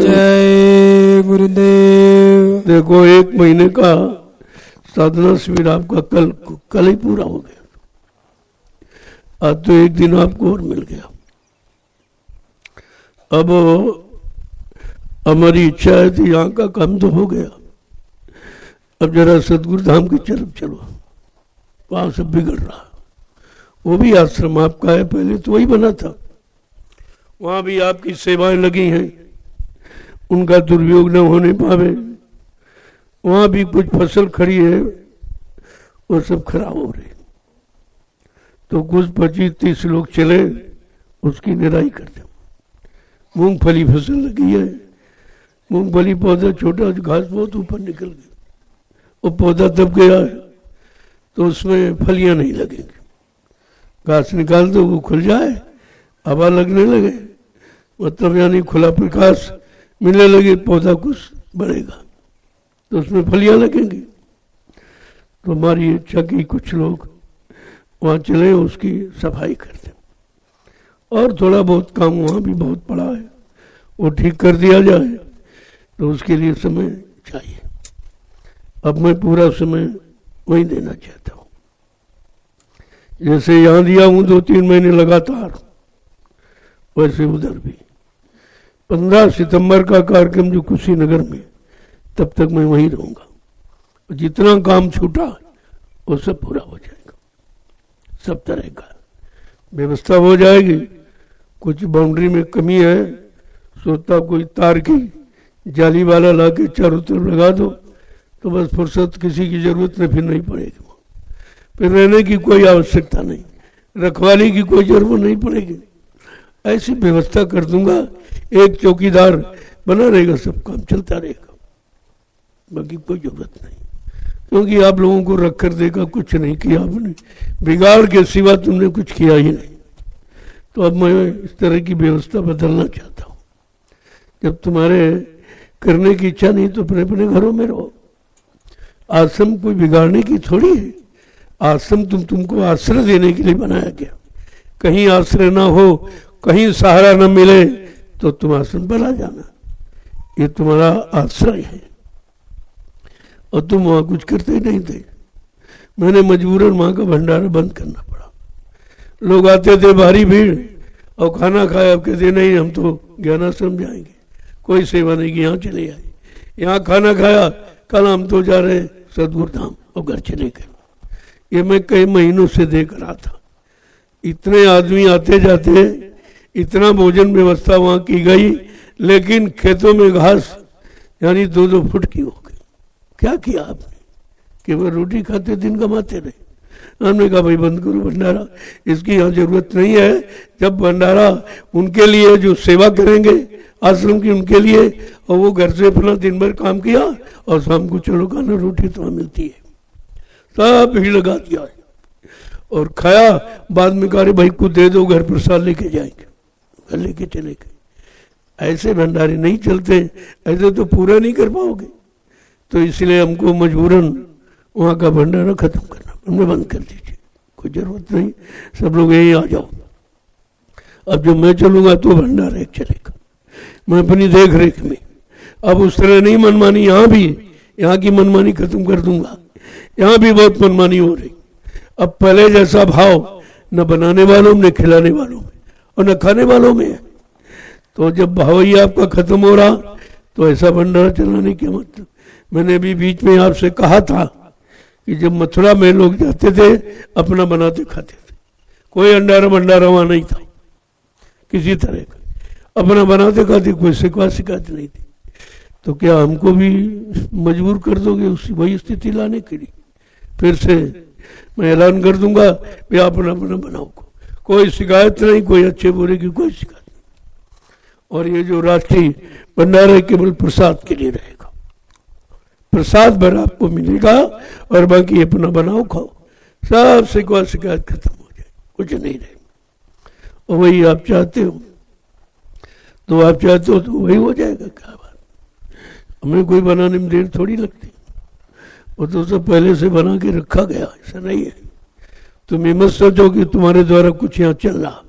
जय गुरुदेव। देखो 1 महीने का साधना शिविर आपका कल ही पूरा हो गया। आज तो 1 दिन आपको और मिल गया। अब हमारी इच्छा है कि यहाँ का काम तो हो गया, अब जरा सतगुरु धाम की तरफ चलो, वहां सब बिगड़ रहा। वो भी आश्रम आपका है, पहले तो वही बना था, वहां भी आपकी सेवाएं लगी हैं, उनका दुरुपयोग न होने पावे। वहां भी कुछ फसल खड़ी है, वो सब खराब हो रही, तो कुछ 25-30 लोग चले, उसकी निराई कर दे। मूंगफली फसल लगी है, मूंगफली पौधा छोटा, घास बहुत ऊपर निकल गई, वो पौधा दब गया है, तो उसमें फलियां नहीं लगेंगी। घास निकाल दो, वो खुल जाए, हवा लगने लगे, मतलब यानी खुला प्रकाश मिलने लगे, पौधा कुछ बढ़ेगा, तो उसमें फलियां लगेंगी। तो हमारी इच्छा की कुछ लोग वहाँ चले, उसकी सफाई कर दें, और थोड़ा बहुत काम वहाँ भी बहुत पड़ा है, वो ठीक कर दिया जाए, तो उसके लिए समय चाहिए। अब मैं पूरा समय वहीं देना चाहता हूँ, जैसे यहाँ दिया हूँ 2-3 महीने लगातार, वैसे उधर भी 15 सितंबर का कार्यक्रम जो कुशीनगर में, तब तक मैं वहीं रहूँगा। जितना काम छूटा वो सब पूरा हो जाएगा, सब तरह का व्यवस्था हो जाएगी। कुछ बाउंड्री में कमी है, सोता कोई तार की जाली वाला ला के चारों तरफ लगा दो, तो बस फुर्सत किसी की जरूरत फिर नहीं पड़ेगी, फिर रहने की कोई आवश्यकता नहीं, रखवाली की कोई जरूरत नहीं पड़ेगी। ऐसी व्यवस्था कर दूंगा, एक चौकीदार बना रहेगा, सब काम चलता रहेगा, बाकी कोई जरूरत नहीं, क्योंकि आप लोगों को रख कर देगा, कुछ नहीं किया आपने, बिगाड़ के सिवा तुमने कुछ किया ही नहीं। तो अब मैं इस तरह की व्यवस्था बदलना चाहता हूँ। जब तुम्हारे करने की इच्छा नहीं तो अपने अपने घरों में रहो। आश्रम कोई बिगाड़ने की थोड़ी है, आश्रम तुमको आश्रय देने के लिए बनाया गया। कहीं आश्रय ना हो, कहीं सहारा न मिले, तो तुम आश्रम पर आ जाना, ये तुम्हारा आश्रय है, और तुम वहां कुछ करते ही नहीं थे। मैंने मजबूरन वहां का भंडारा बंद करना पड़ा। लोग आते थे भारी भीड़, और खाना खाया, अब कहते नहीं हम तो ज्ञानाश्रम जाएंगे, कोई सेवा नहीं की, यहाँ चले आए, यहाँ खाना खाया, कल हम तो जा रहे सतगुरु धाम, और घर चले गए। ये मैं कई महीनों से देख रहा था, इतने आदमी आते जाते, इतना भोजन व्यवस्था वहां की गई, लेकिन खेतों में घास यानी 2-2 फुट की हो गई। क्या किया आपने? केवल रोटी खाते दिन कमाते रहे। हमने कहा भाई बंद करो भंडारा, इसकी यहाँ जरूरत नहीं है। जब भंडारा उनके लिए जो सेवा करेंगे आश्रम की, उनके लिए, और वो घर से अपना दिन भर काम किया, और शाम को चलो खाना, रोटी तो वहाँ मिलती है, सब भीड़ लगा दिया और खाया। बाद में कहा भाई को दे दो, घर प्रसाद लेके जाएंगे, घर लेके चले गए। ऐसे भंडारे नहीं चलते, ऐसे तो पूरा नहीं कर पाओगे। तो इसलिए हमको मजबूरन वहाँ का भंडारा खत्म करना, हमने बंद कर दीजिए, कोई जरूरत नहीं, सब लोग यहीं आ जाओ। अब जब मैं चलूंगा तो भंडारा एक चलेगा, मैं अपनी देख रेख में। अब उस तरह नहीं मनमानी, यहाँ भी, यहाँ की मनमानी खत्म कर दूंगा। यहाँ भी बहुत मनमानी हो रही। अब पहले जैसा भाव न बनाने वालों में, न खिलाने वालों में, और न खाने वालों में है। तो जब भाव ही आपका खत्म हो रहा, तो ऐसा भंडारा चलाने क्या मतलब। मैंने अभी बीच में आपसे कहा था कि जब मथुरा में लोग जाते थे अपना बनाते खाते थे, कोई अंडारा भंडारा वहां नहीं था किसी तरह का, अपना बनाते खाते, कोई शिकायत नहीं थी। तो क्या हमको भी मजबूर कर दोगे उसी वही स्थिति लाने के लिए? फिर से मैं ऐलान कर दूंगा कि आप अपना बनाओ, कोई शिकायत नहीं, कोई अच्छे बुरे की कोई शिकायत नहीं। और ये जो राष्ट्रीय भंडारा केवल प्रसाद के लिए रहेगा, प्रसाद भर आपको मिलेगा और बाकी अपना बनाओ खाओ, सब शिकायत खत्म हो जाए, कुछ नहीं रहे। और वही आप चाहते हो तो वही हो जाएगा। क्या बात, हमें कोई बनाने में देर थोड़ी लगती, वो तो सब पहले से बना के रखा गया, ऐसा नहीं है। तुम ये मत सोचो कि तुम्हारे द्वारा कुछ यहाँ चल रहा।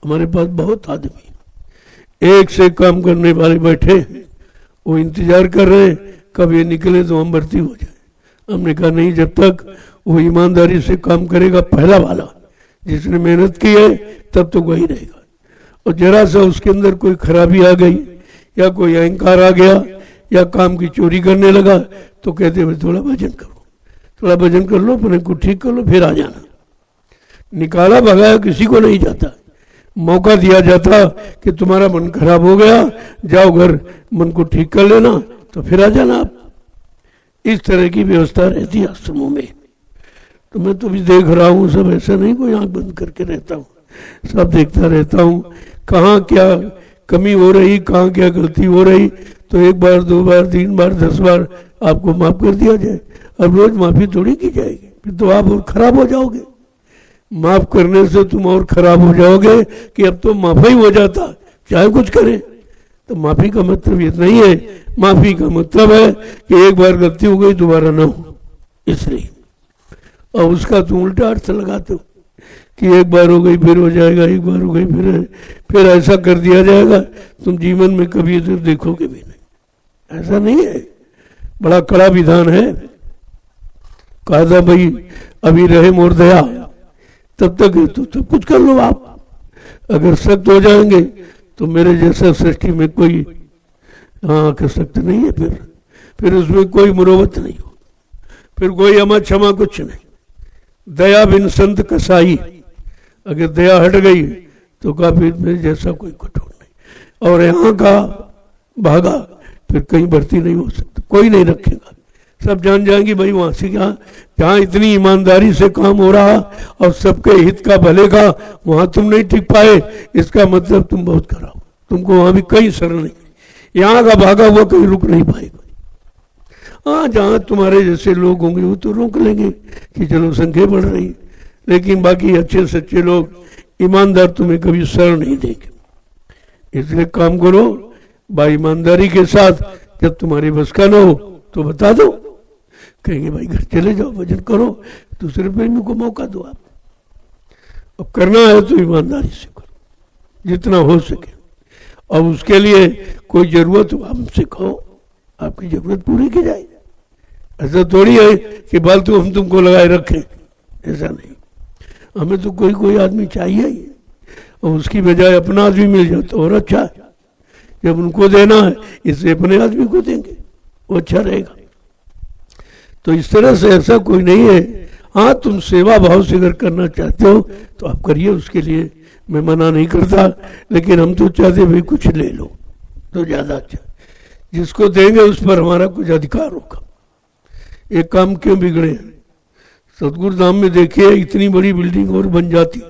हमारे पास बहुत आदमी एक से काम करने वाले बैठे हैं, वो इंतजार कर रहे हैं कब ये निकले तो हम भर्ती हो जाए। हमने कहा नहीं, जब तक वो ईमानदारी से काम करेगा पहला वाला जिसने मेहनत की है तब तो वही रहेगा। और जरा सा उसके अंदर कोई खराबी आ गई या कोई अहंकार आ गया या काम की चोरी करने लगा तो कहते हैं थोड़ा भजन करो, थोड़ा भजन कर लो, अपने को ठीक कर लो, फिर आ जाना। निकाला भगाया किसी को नहीं जाता, मौका दिया जाता कि तुम्हारा मन खराब हो गया, जाओ घर मन को ठीक कर लेना तो फिर आ जाना आप। इस तरह की व्यवस्था रहती है आश्रमों में। तो मैं तो भी देख रहा हूँ, सब ऐसा नहीं कोई आंख बंद करके रहता हूँ, सब देखता रहता हूँ कहाँ क्या कमी हो रही, कहाँ क्या गलती हो रही। तो एक बार, दो बार, 3 बार, 10 बार आपको माफ कर दिया जाए। अब रोज माफी थोड़ी की जाएगी, फिर तो आप और खराब हो जाओगे। माफ करने से तुम और खराब हो जाओगे कि अब तो माफी हो जाता चाहे कुछ करें। तो माफी का मतलब ये नहीं है, माफी का मतलब है कि एक बार गलती हो गई दोबारा ना हो, इसलिए। और उसका तुम उल्टा अर्थ लगाते हो कि एक बार हो गई फिर हो जाएगा, एक बार हो गई फिर ऐसा कर दिया जाएगा, तुम जीवन में कभी इधर देखोगे भी नहीं। ऐसा नहीं है, बड़ा कड़ा विधान है। कहा था भाई अभी रहे मोर दया, तब तक है तो सब कुछ कर लो आप। अगर सख्त हो जाएंगे तो मेरे जैसा सृष्टि में कोई कर सकते नहीं है। फिर उसमें कोई मुरोवत नहीं हो, फिर कोई अमा क्षमा कुछ नहीं। दया बिन संत कसाई, अगर दया हट गई तो काफी मेरे जैसा कोई कठोर नहीं। और यहाँ का भागा फिर कहीं भर्ती नहीं हो सकता, कोई नहीं रखेगा। सब जान जाएंगे भाई वहां से जहाँ इतनी ईमानदारी से काम हो रहा और सबके हित का भले का, वहां तुम नहीं टिक पाए, इसका मतलब तुम बहुत खराब, तुमको वहां भी कहीं शरण नहीं। यहाँ का भागा हुआ कहीं रुक नहीं पाएगा। हाँ, जहाँ तुम्हारे जैसे लोग होंगे वो तो रोक लेंगे कि चलो संख्या बढ़ रही है, लेकिन बाकी अच्छे सच्चे लोग ईमानदार तुम्हें कभी शरण नहीं देंगे। इसलिए काम करो भाई ईमानदारी के साथ। जब तुम्हारे बस का न हो तो बता दो, कहेंगे भाई घर चले जाओ, भजन करो, दूसरे प्रेमी को मौका दो आप। अब करना है तो ईमानदारी से करो जितना हो सके। अब उसके लिए कोई जरूरत हो आप हमसे कहो, आपकी जरूरत पूरी की जाए। ऐसा थोड़ी है कि फालतू हम तुमको लगाए रखें, ऐसा नहीं। हमें तो कोई आदमी चाहिए ही, और उसकी बजाय अपना आदमी मिल जाए तो और अच्छा है। जब उनको देना है इससे अपने आदमी को देंगे, वो अच्छा रहेगा। तो इस तरह से ऐसा कोई नहीं है। हाँ, तुम सेवा भाव से अगर करना चाहते हो तो आप करिए, उसके लिए मैं मना नहीं करता। लेकिन हम तो चाहते भाई कुछ ले लो तो ज्यादा अच्छा, जिसको देंगे उस पर हमारा कुछ अधिकार होगा। एक काम क्यों बिगड़े, सतगुरु धाम में देखिए इतनी बड़ी बिल्डिंग और बन जाती,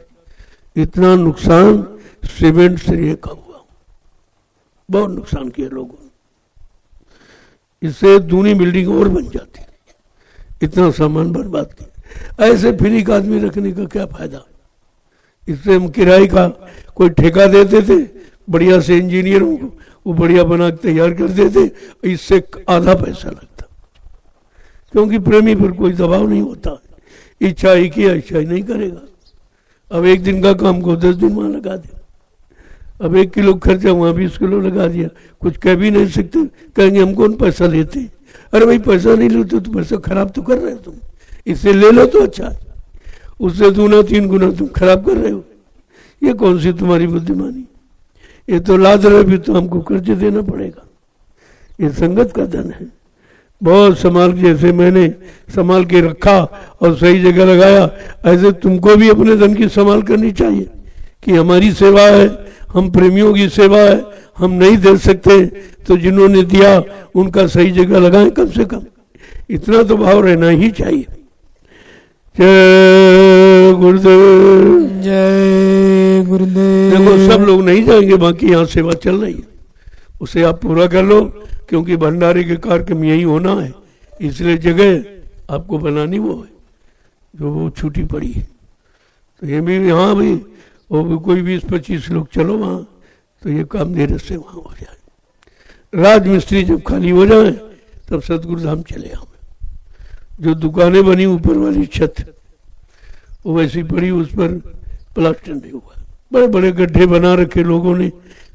इतना नुकसान सीमेंट से का हुआ, बहुत नुकसान किया लोगों ने। इससे दूनी बिल्डिंग और बन जाती, इतना सामान बर्बाद किया। ऐसे फ्री का आदमी रखने का क्या फायदा। इससे हम किराए का कोई ठेका देते थे बढ़िया से इंजीनियरों को, वो बढ़िया बना के तैयार कर देते, इससे आधा पैसा लगता, क्योंकि प्रेमी पर कोई दबाव नहीं होता। इच्छा ही किया, इच्छा ही नहीं करेगा। अब 1 दिन का काम को 10 दिन वहां लगा दे। अब 1 किलो खर्चा वहां 20 किलो लगा दिया, कुछ कह भी नहीं सकते। कहेंगे हम कौन पैसा लेते। अरे भाई पैसा नहीं लेते तो पैसा खराब तो कर रहे हो तुम, इससे ले लो तो अच्छा है, उससे 2-3 गुना तुम खराब कर रहे हो। ये कौन सी तुम्हारी बुद्धिमानी। ये तो लाद रहे भी तो हमको कर्ज देना पड़ेगा। ये संगत का धन है, बहुत संभाल के, जैसे मैंने संभाल के रखा और सही जगह लगाया, ऐसे तुमको भी अपने धन की संभाल करनी चाहिए कि हमारी सेवा है, हम प्रेमियों की सेवा है, हम नहीं दे सकते तो जिन्होंने दिया उनका सही जगह लगाएं। कम से कम इतना तो भाव रहना ही चाहिए। जय गुरुदेव, जय गुरुदेव। देखो सब लोग नहीं जाएंगे, बाकी यहाँ सेवा चल रही है, उसे आप पूरा कर लो। क्योंकि भंडारे के कार्यक्रम यही होना है, इसलिए जगह आपको बनानी वो है जो वो छूटी पड़ी है। तो ये भी यहाँ भी वो भी कोई 20-25 लोग चलो वहाँ, तो ये काम देर से वहाँ हो जाए। राजमिस्त्री जब खाली हो जाए तब सतगुरु धाम चले आए। जो दुकानें बनी ऊपर वाली छत वो वैसी पड़ी, उस पर प्लास्टर नहीं हुआ, बड़े बड़े गड्ढे बना रखे लोगों ने,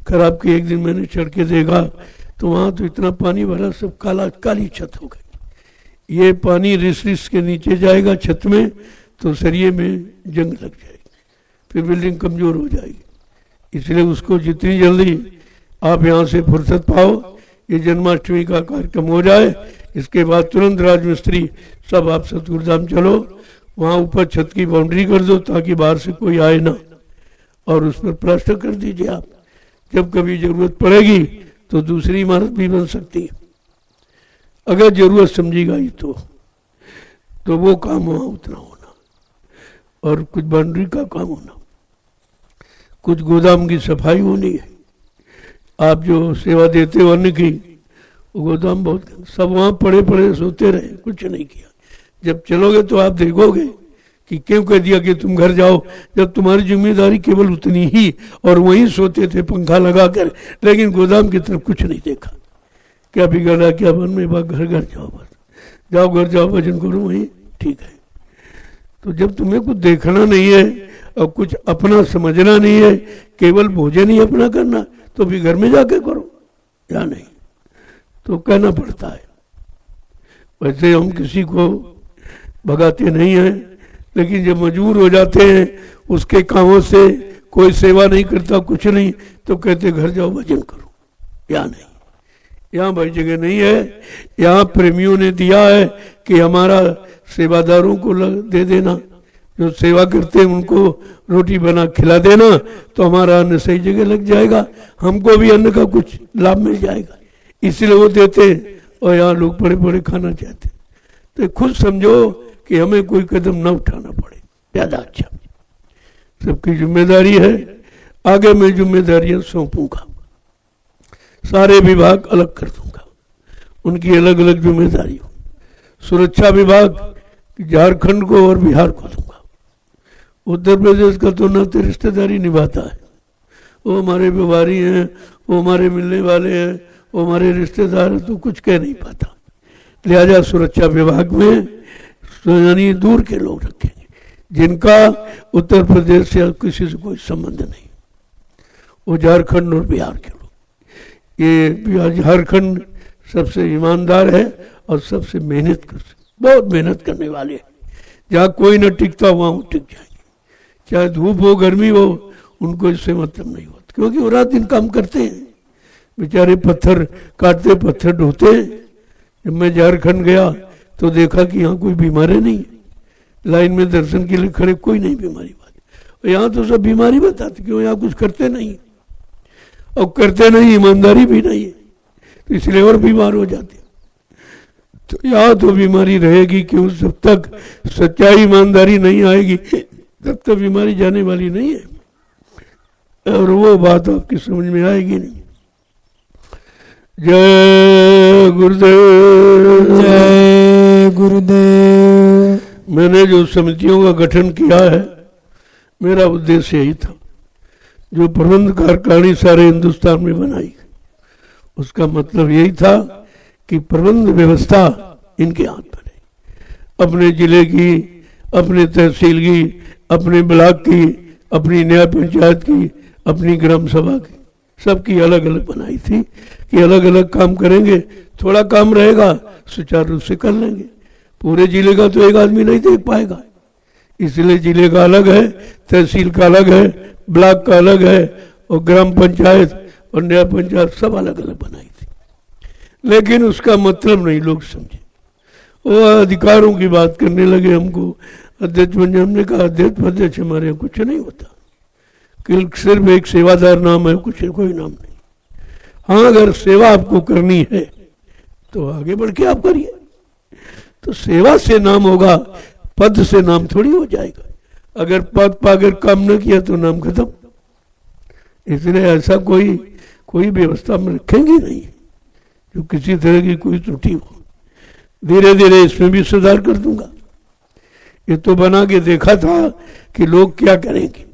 खराब के। एक दिन मैंने चढ़ के देखा तो वहाँ तो इतना पानी भरा, सब काला काली छत हो गई। ये पानी रिस रिस के नीचे जाएगा छत में तो सरिये में जंग लग जाएगी, फिर बिल्डिंग कमजोर हो जाएगी। इसलिए उसको जितनी जल्दी आप यहाँ से फुर्सत पाओ, ये जन्माष्टमी का कार्यक्रम हो जाए, इसके बाद तुरंत राजमिस्त्री सब आप सतगुरु धाम चलो, वहाँ ऊपर छत की बाउंड्री कर दो ताकि बाहर से कोई आए ना, और उस पर प्लास्टर कर दीजिए आप। जब कभी जरूरत पड़ेगी तो दूसरी इमारत भी बन सकती है, अगर जरूरत समझी गई तो वो काम वहाँ उतना होना, और कुछ बाउंड्री का काम होना, कुछ गोदाम की सफाई होनी है। आप जो सेवा देते हो अन्न की, वो गोदाम बहुत, सब वहाँ पड़े पड़े सोते रहे, कुछ नहीं किया। जब चलोगे तो आप देखोगे कि क्यों कह दिया कि तुम घर जाओ, जब तुम्हारी जिम्मेदारी केवल उतनी ही, और वहीं सोते थे पंखा लगाकर, लेकिन गोदाम की तरफ कुछ नहीं देखा। क्या बिगड़ा, क्या बन में, घर घर जाओ, बस जाओ घर जाओ, भजन करो, वहीं ठीक है। तो जब तुम्हें कुछ देखना नहीं है और कुछ अपना समझना नहीं है, केवल भोजन ही अपना करना, तो भी घर में जाके करो, या नहीं तो कहना पड़ता है। वैसे हम किसी को भगाते नहीं हैं, लेकिन जब मजबूर हो जाते हैं उसके कामों से, कोई सेवा नहीं करता, कुछ नहीं, तो कहते घर जाओ भजन करो, या नहीं। यहाँ भाई जगह नहीं है, यहाँ प्रेमियों ने दिया है कि हमारा सेवादारों को दे देना, जो सेवा करते हैं उनको रोटी बना खिला देना, तो हमारा अन्न सही जगह लग जाएगा, हमको भी अन्न का कुछ लाभ मिल जाएगा, इसलिए वो देते हैं। और यहाँ लोग बड़े बड़े खाना चाहते, तो खुद समझो कि हमें कोई कदम न उठाना पड़े, ज्यादा अच्छा। सबकी जिम्मेदारी है, आगे मैं जिम्मेदारियां सौंपूंगा, सारे विभाग अलग कर दूंगा, उनकी अलग अलग जिम्मेदारी हो। सुरक्षा विभाग झारखंड को और बिहार को दूंगा, उत्तर प्रदेश का तो न तो रिश्तेदारी निभाता है, वो हमारे व्यवहारी हैं, वो हमारे मिलने वाले हैं, वो हमारे रिश्तेदार हैं, तो कुछ कह नहीं पाता। लिहाजा सुरक्षा विभाग में यानी दूर के लोग रखेंगे, जिनका उत्तर प्रदेश से किसी से कोई संबंध नहीं, वो झारखंड और बिहार के लोग। ये झारखंड सबसे ईमानदार है और सबसे मेहनत बहुत मेहनत करने वाले हैं। जहाँ कोई न टिकता वहाँ वो टिक जाएंगे, चाहे धूप हो गर्मी हो, उनको इससे मतलब नहीं होता, क्योंकि वो रात दिन काम करते हैं, बेचारे पत्थर काटते, पत्थर ढोते। जब मैं झारखंड गया तो देखा कि यहाँ कोई बीमारी नहीं है, लाइन में दर्शन के लिए खड़े, कोई नहीं बीमारी बात। यहाँ तो सब बीमारी बताते, क्यों यहाँ कुछ करते नहीं, और करते नहीं, ईमानदारी भी नहीं है, तो इसलिए और बीमार हो जाते। तो यहाँ तो बीमारी रहेगी, क्यों जब तक सच्चाई ईमानदारी नहीं आएगी तब तक बीमारी जाने वाली नहीं है, और वो बात आपकी समझ में आएगी नहीं। जय गुरुदेव, जय गुरुदेव। मैंने जो समितियों का गठन किया है, मेरा उद्देश्य यही था, जो प्रबंध कार्यकारिणी सारे हिंदुस्तान में बनाई, उसका मतलब यही था कि प्रबंध व्यवस्था इनके हाथ में है। अपने जिले की, अपने तहसील की, अपने ब्लॉक की, अपनी न्याय पंचायत की, अपनी ग्राम सभा की, सबकी अलग अलग बनाई थी कि अलग अलग काम करेंगे, थोड़ा काम रहेगा सुचारू रूप से कर लेंगे। पूरे जिले का तो एक आदमी नहीं देख पाएगा, इसलिए जिले का अलग है, तहसील का अलग है, ब्लॉक का अलग है, और ग्राम पंचायत और न्याय पंचायत सब अलग अलग बनाई थी। लेकिन उसका मतलब नहीं लोग समझे, वो अधिकारों की बात करने लगे। हमको अध्यक्ष बन, हमने कहा अध्यक्ष अध्यक्ष हमारे यहाँ कुछ नहीं होता, सिर्फ एक सेवादार नाम है, कुछ कोई नाम नहीं। हाँ, अगर सेवा आपको करनी है तो आगे बढ़ के आप करिए, तो सेवा से नाम होगा, पद से नाम थोड़ी हो जाएगा। अगर पद पाकर काम न किया तो नाम खत्म। इसलिए ऐसा कोई व्यवस्था में रखेंगे नहीं जो किसी तरह की कोई त्रुटि हो। धीरे धीरे इसमें भी सुधार कर दूंगा। ये तो बना के देखा था कि लोग क्या करेंगे,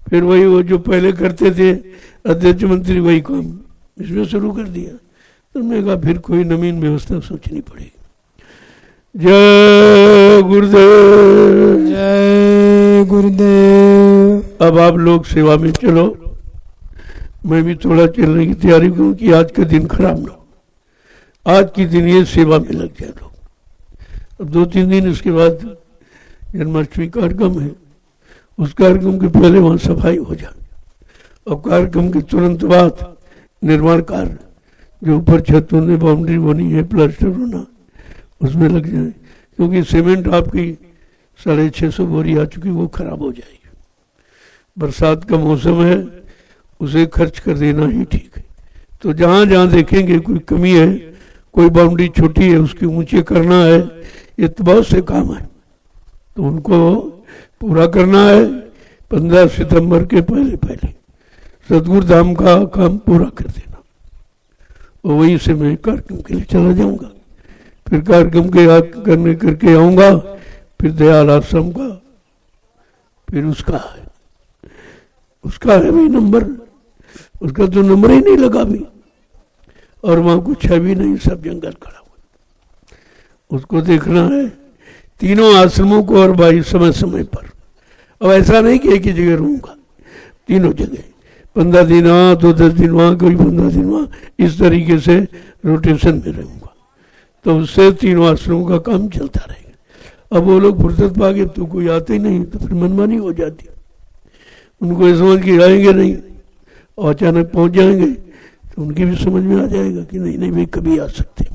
फिर वही वो जो पहले करते थे अध्यक्ष मंत्री वही काम इसमें शुरू कर दिया। तो मैंने कहा फिर कोई नवीन व्यवस्था सोचनी पड़ेगी। जय गुरुदेव। जय गुरुदेव। अब आप लोग सेवा में चलो, मैं भी थोड़ा चलने की तैयारी करूं कि आज का दिन खराब ना हो। आज की दिन ये सेवा में लग जाए लोग। अब 2-3 दिन इसके बाद जन्माष्टमी कार्यक्रम है, उस कार्यक्रम के पहले वहाँ सफाई हो जाए और कार्यक्रम के तुरंत बाद निर्माण कार्य जो ऊपर छत होने बाउंड्री बनी है प्लास्टर होना उसमें लग जाए, क्योंकि सीमेंट आपकी 650 बोरी आ चुकी, वो खराब हो जाएगी। बरसात का मौसम है, उसे खर्च कर देना ही ठीक है। तो जहाँ जहाँ देखेंगे कोई कमी है, कोई बाउंड्री छोटी है, उसके ऊंचे करना है, ये तो बहुत से काम है, तो उनको पूरा करना है। 15 सितंबर के पहले पहले सतगुरु धाम का काम पूरा कर देना। और वहीं से मैं कार्यक्रम के लिए चला जाऊंगा, फिर कार्यक्रम के याद करने करके आऊंगा, फिर दयाल आश्रम का, फिर उसका है भी नंबर, उसका तो नंबर ही नहीं लगा भी, और वहां कुछ है भी नहीं, सब जंगल खड़ा हुआ। उसको देखना है तीनों आश्रमों को और भाई समय समय पर। अब ऐसा नहीं कि एक ही जगह रहूंगा, तीनों जगह 15 दिन वहाँ तो 10 दिन वहाँ, कोई 15 दिन वहाँ, इस तरीके से रोटेशन में रहूंगा। तो उससे तीनों आश्रमों का काम चलता रहेगा। अब वो लोग फुर्सत पा के तो कोई आते ही नहीं, तो फिर मनमानी हो जाती। उनको ये समझ के आएंगे नहीं और अचानक पहुंच जाएंगे, तो उनकी भी समझ में आ जाएगा कि नहीं नहीं भाई कभी आ सकते,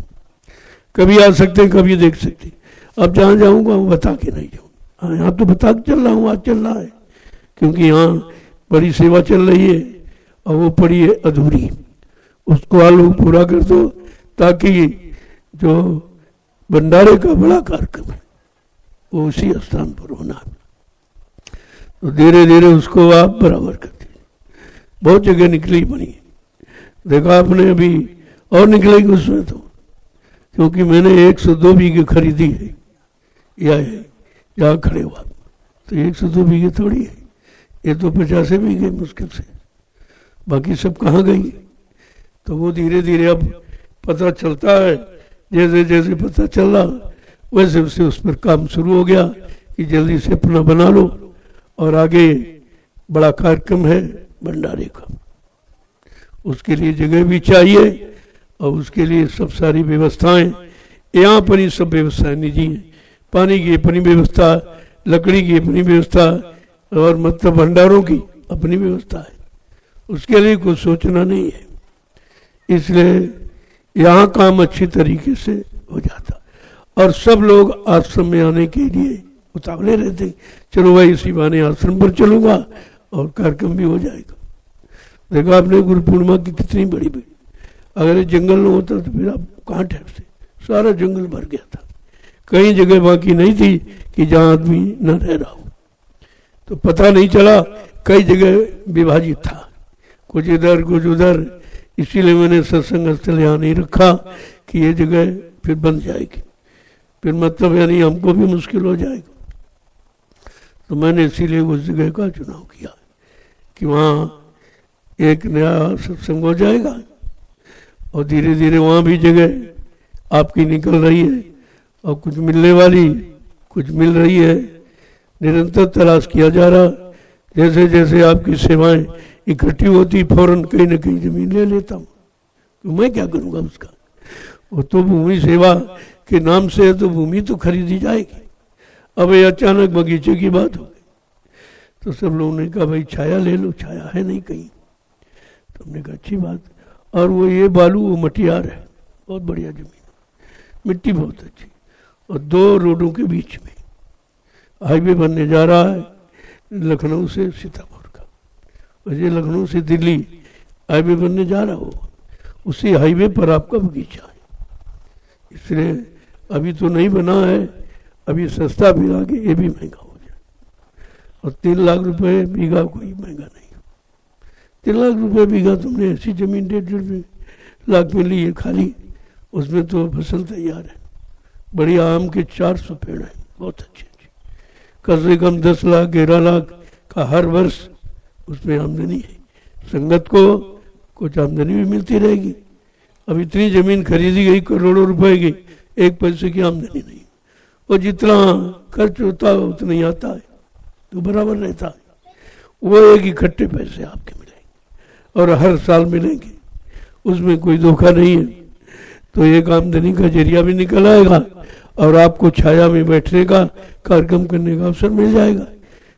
कभी आ सकते, कभी देख सकते। अब जहाँ जाऊँगा वहाँ बता के नहीं जाऊँगा। हाँ, यहाँ तो बता के चल रहा हूँ, आज चल रहा है, क्योंकि यहाँ बड़ी सेवा चल रही है और वो पड़ी है अधूरी, उसको आप लोग पूरा कर दो, ताकि जो भंडारे का बड़ा कार्यक्रम है वो उसी स्थान पर होना है। तो धीरे धीरे उसको आप बराबर कर दीजिए। बहुत जगह निकली बनी, देखा आपने, अभी और निकलेगी उसमें तो, क्योंकि मैंने 102 बीघे खरीदी है यहाँ खड़े हुआ, तो 102 बीघे थोड़ी है, ये तो 50 बीघे मुश्किल से, बाकी सब कहाँ गई। तो वो धीरे धीरे अब पता चलता है, जैसे जैसे पता चल रहा वैसे वैसे उस पर काम शुरू हो गया कि जल्दी से अपना बना लो। और आगे बड़ा कार्यक्रम है भंडारे का, उसके लिए जगह भी चाहिए और उसके लिए सब सारी व्यवस्थाएं, यहाँ पर ही सब व्यवस्थाएं निजी हैं। पानी की अपनी व्यवस्था, लकड़ी की अपनी व्यवस्था, और मतलब भंडारों की अपनी व्यवस्था है, उसके लिए कुछ सोचना नहीं है। इसलिए यहाँ काम अच्छी तरीके से हो जाता और सब लोग आश्रम में आने के लिए उतावले रहते, चलो भाई इसी बहाने आश्रम पर चलूंगा और कार्यक्रम भी हो जाएगा। देखो आपने गुरु पूर्णिमा की कितनी बड़ी भीड़, अगर ये जंगल न होता तो फिर आप कहाँ ठहरते, सारा जंगल भर गया था, कई जगह बाकी नहीं थी कि जहाँ आदमी न रह रहा हो। तो पता नहीं चला, कई जगह विभाजित था, कुछ इधर कुछ उधर। इसीलिए मैंने सत्संग स्थल यहाँ नहीं रखा कि ये जगह फिर बन जाएगी, फिर मतलब यानी हमको भी मुश्किल हो जाएगा। तो मैंने इसीलिए उस जगह का चुनाव किया कि वहाँ एक नया सत्संग हो जाएगा और धीरे धीरे वहाँ भी जगह आपकी निकल रही है और कुछ मिलने वाली, कुछ मिल रही है, निरंतर तलाश किया जा रहा। जैसे जैसे आपकी सेवाएं इकट्ठी होती, फौरन कहीं ना कहीं जमीन ले लेता हूँ, तो मैं क्या करूँगा उसका। वो तो भूमि सेवा के नाम से है, तो भूमि तो खरीदी जाएगी। अब ये अचानक बगीचे की बात हो गई, तो सब लोगों ने कहा भाई छाया ले लो, छाया है नहीं कहीं। तो हमने कहा अच्छी बात। और वो ये बालू, वो मटियार है, बहुत बढ़िया जमीन, मिट्टी बहुत अच्छी, और 2 रोडों के बीच में हाईवे बनने जा रहा है, लखनऊ से सीतापुर का। और ये लखनऊ से दिल्ली हाईवे बनने जा रहा हो, उसी हाईवे पर आपका बगीचा है। इसलिए अभी तो नहीं बना है, अभी सस्ता भी आगे ये भी महंगा हो जाए। और 3 लाख रुपए बीघा कोई महंगा नहीं, 3 लाख रुपए बीघा तुमने ऐसी जमीन 1.5 लाख में ली है खाली, उसमें तो फसल तैयार है। बढ़िया आम के 400 पेड़ हैं, बहुत अच्छे अच्छे, कम से कम 10 लाख 11 लाख का हर वर्ष उसमें आमदनी है। संगत को कुछ आमदनी भी मिलती रहेगी। अब इतनी जमीन खरीदी गई करोड़ों रुपए की, एक पैसे की आमदनी नहीं, और जितना खर्च होता है उतना ही आता है, तो बराबर रहता है। वो एक इकट्ठे पैसे आपके मिलेंगे और हर साल मिलेंगे, उसमें कोई धोखा नहीं है। तो एक आमदनी का जरिया भी निकल आएगा और आपको छाया में बैठने का, कार्यक्रम करने का अवसर मिल जाएगा।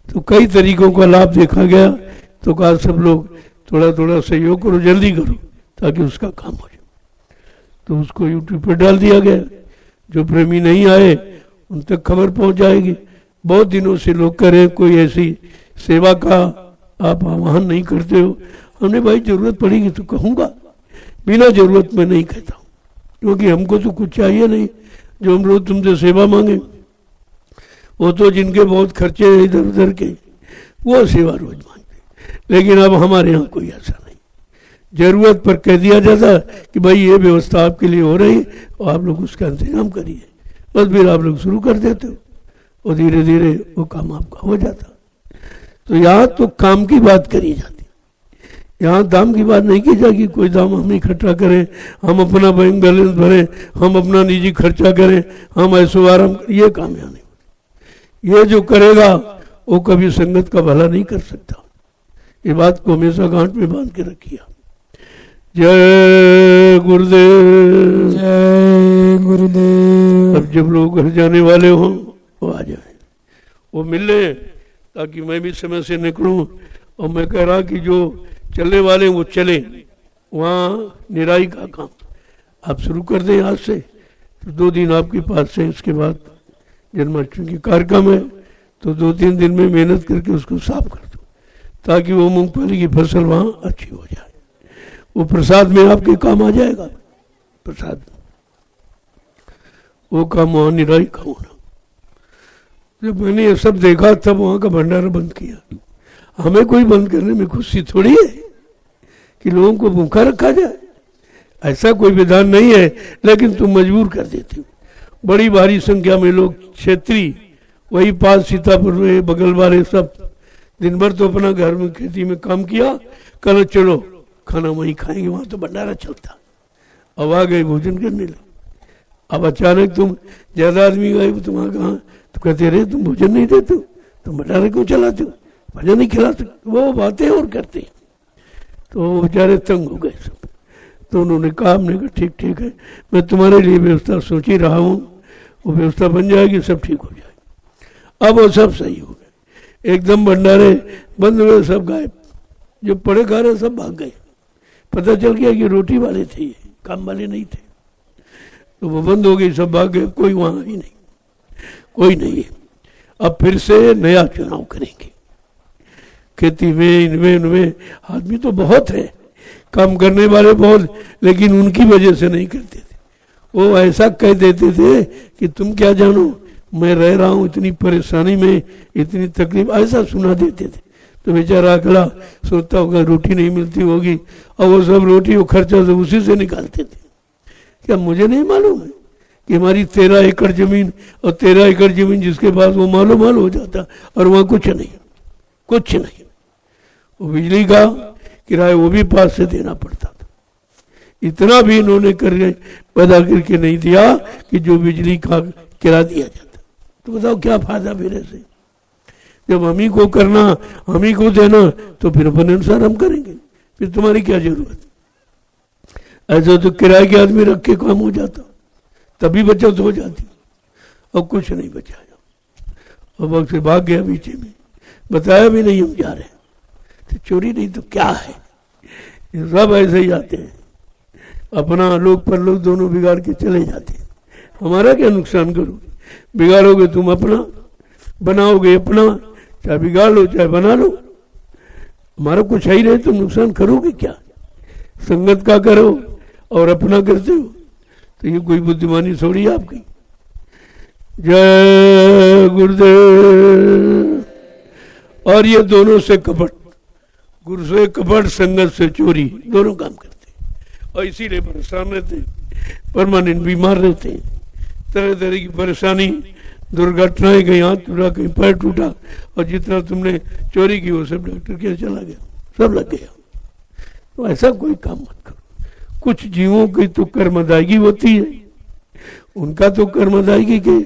तो कई तरीकों का लाभ देखा गया। तो कहा सब लोग थोड़ा थोड़ा सहयोग करो, जल्दी करो ताकि उसका काम हो जाए। तो उसको यूट्यूब पर डाल दिया गया। जो प्रेमी नहीं आए उन तक खबर पहुंच जाएगी। बहुत दिनों से लोग करें कोई ऐसी सेवा का आप आह्वान नहीं करते हो। हमने भाई जरूरत पड़ेगी तो कहूँगा, बिना जरूरत में नहीं कहता हूँ, क्योंकि हमको तो कुछ चाहिए नहीं जो हम रोज तुमसे सेवा मांगे। वो तो जिनके बहुत खर्चे हैं इधर उधर के, वो सेवा रोज मांगते। लेकिन अब हमारे यहाँ कोई ऐसा नहीं, जरूरत पर कह दिया जाता कि भाई ये व्यवस्था आपके लिए हो रही और आप लोग उसका इंतजाम करिए, बस फिर आप लोग शुरू कर देते हो और धीरे धीरे वो काम आपका हो जाता। तो यहाँ तो काम की बात करी जाती, यहाँ दाम की बात नहीं की जाएगी। कोई दाम हम इकट्ठा करें, हम अपना बैंक बैलेंस भरें, हम अपना निजी खर्चा करें, हम ऐसो आराम, ये काम यहाँ नहीं। ये जो करेगा वो कभी संगत का भला नहीं कर सकता। ये बात को हमेशा गांठ में बांध के रखिए। जय गुरुदेव, जय गुरुदेव। अब जब लोग घर जाने वाले हों वो आ जाए, वो मिले, ताकि मैं भी समय से निकलूं। और मैं कह रहा कि जो चलने वाले वो चले, वहाँ निराई का काम आप शुरू कर दें आज से। तो 2 दिन आपके पास है, इसके बाद जन्माष्टमी की कार्यक्रम है, तो 2-3 दिन में मेहनत करके उसको साफ कर दो, ताकि वो मूंगफली की फसल वहाँ अच्छी हो जाए। वो प्रसाद में आपके काम आ जाएगा, प्रसाद वो काम वहाँ निराई का होना। जब मैंने ये सब देखा तब वहाँ का भंडारा बंद किया। हमें कोई बंद करने में खुशी थोड़ी है कि लोगों को भूखा रखा जाए, ऐसा कोई विधान नहीं है, लेकिन तुम मजबूर कर देते हो। बड़ी भारी संख्या में लोग क्षेत्रीय वही पास सीतापुर में बगल वाले सब दिन भर तो अपना घर में खेती में काम किया, कल चलो खाना वहीं खाएंगे, वहां तो भंडारा चलता। अब आ गए भोजन करने लगे। अब अचानक तुम ज्यादा आदमी गए, तुम वहां कहा तो कहते रहे तुम भोजन नहीं देते हो, तुम भंडारा क्यों चलाते हो, भजन नहीं खिलाते। वो बातें और करते, तो वो बेचारे तंग हो गए सब। तो उन्होंने कहा, हमने कहा ठीक ठीक है, मैं तुम्हारे लिए व्यवस्था सोच ही रहा हूँ, वो व्यवस्था बन जाएगी, सब ठीक हो जाएगी। अब वो सब सही हो गए, एकदम भंडारे बंद हुए, सब गायब। जो पड़े खा रहे सब भाग गए। पता चल गया कि रोटी वाले थे, ये काम वाले नहीं थे। तो वो बंद हो गई, सब भाग गए, कोई वहां ही नहीं, कोई नहीं है। अब फिर से नया चुनाव करेंगे। खेती में इनमें आदमी तो बहुत है, काम करने वाले बहुत, लेकिन उनकी वजह से नहीं करते थे। वो ऐसा कह देते थे कि तुम क्या जानो, मैं रह रहा हूँ इतनी परेशानी में, इतनी तकलीफ, ऐसा सुना देते थे। तो बेचारा अगला सोचता होगा रोटी नहीं मिलती होगी, और वो सब रोटी वो खर्चा सब उसी से निकालते थे। क्या मुझे नहीं मालूम है कि हमारी 13 एकड़ जमीन, और 13 एकड़ जमीन जिसके पास वो मालूम हो जाता, और वहाँ कुछ नहीं, कुछ नहीं। वो बिजली का किराया वो भी पास से देना पड़ता था। इतना भी इन्होंने करके पैदा करके नहीं दिया कि जो बिजली का किराया दिया जाता। तो बताओ क्या फायदा मेरे से, जब हम ही को करना, हम ही को देना, तो फिर अपने अनुसार हम करेंगे, फिर तुम्हारी क्या जरूरत। ऐसा तो किराए के आदमी रख के काम हो जाता, तभी बचत हो जाती, और कुछ नहीं बचाया। और वक्त से भाग गया, बीचे में बताया भी नहीं हम जा रहे हैं। तो चोरी नहीं तो क्या है, सब ऐसे ही आते हैं, अपना लोग पर लोग दोनों बिगाड़ के चले जाते हैं। हमारा क्या नुकसान करोगे, बिगाड़ोगे तुम अपना, बनाओगे अपना, चाहे बिगाड़ लो चाहे बना लो, हमारा कुछ है ही नहीं, तुम नुकसान करोगे क्या। संगत का करो और अपना करते हो, तो ये कोई बुद्धिमानी थोड़ी है आपकी। जय गुरुदेव। और ये दोनों से कपट, गुरु से कपट, संगत से चोरी, दोनों काम करते और इसीलिए परेशान रहते। परमानेंट बीमार रहते हैं, तरह तरह की परेशानी, दुर्घटनाएं, कहीं हाथ टूटा, कहीं पैर टूटा, और जितना तुमने चोरी की वो सब डॉक्टर के चला गया, सब लग गया। तो ऐसा कोई काम मत करो। कुछ जीवों की तो कर्मदायगी होती है, उनका तो कर्मदायगी के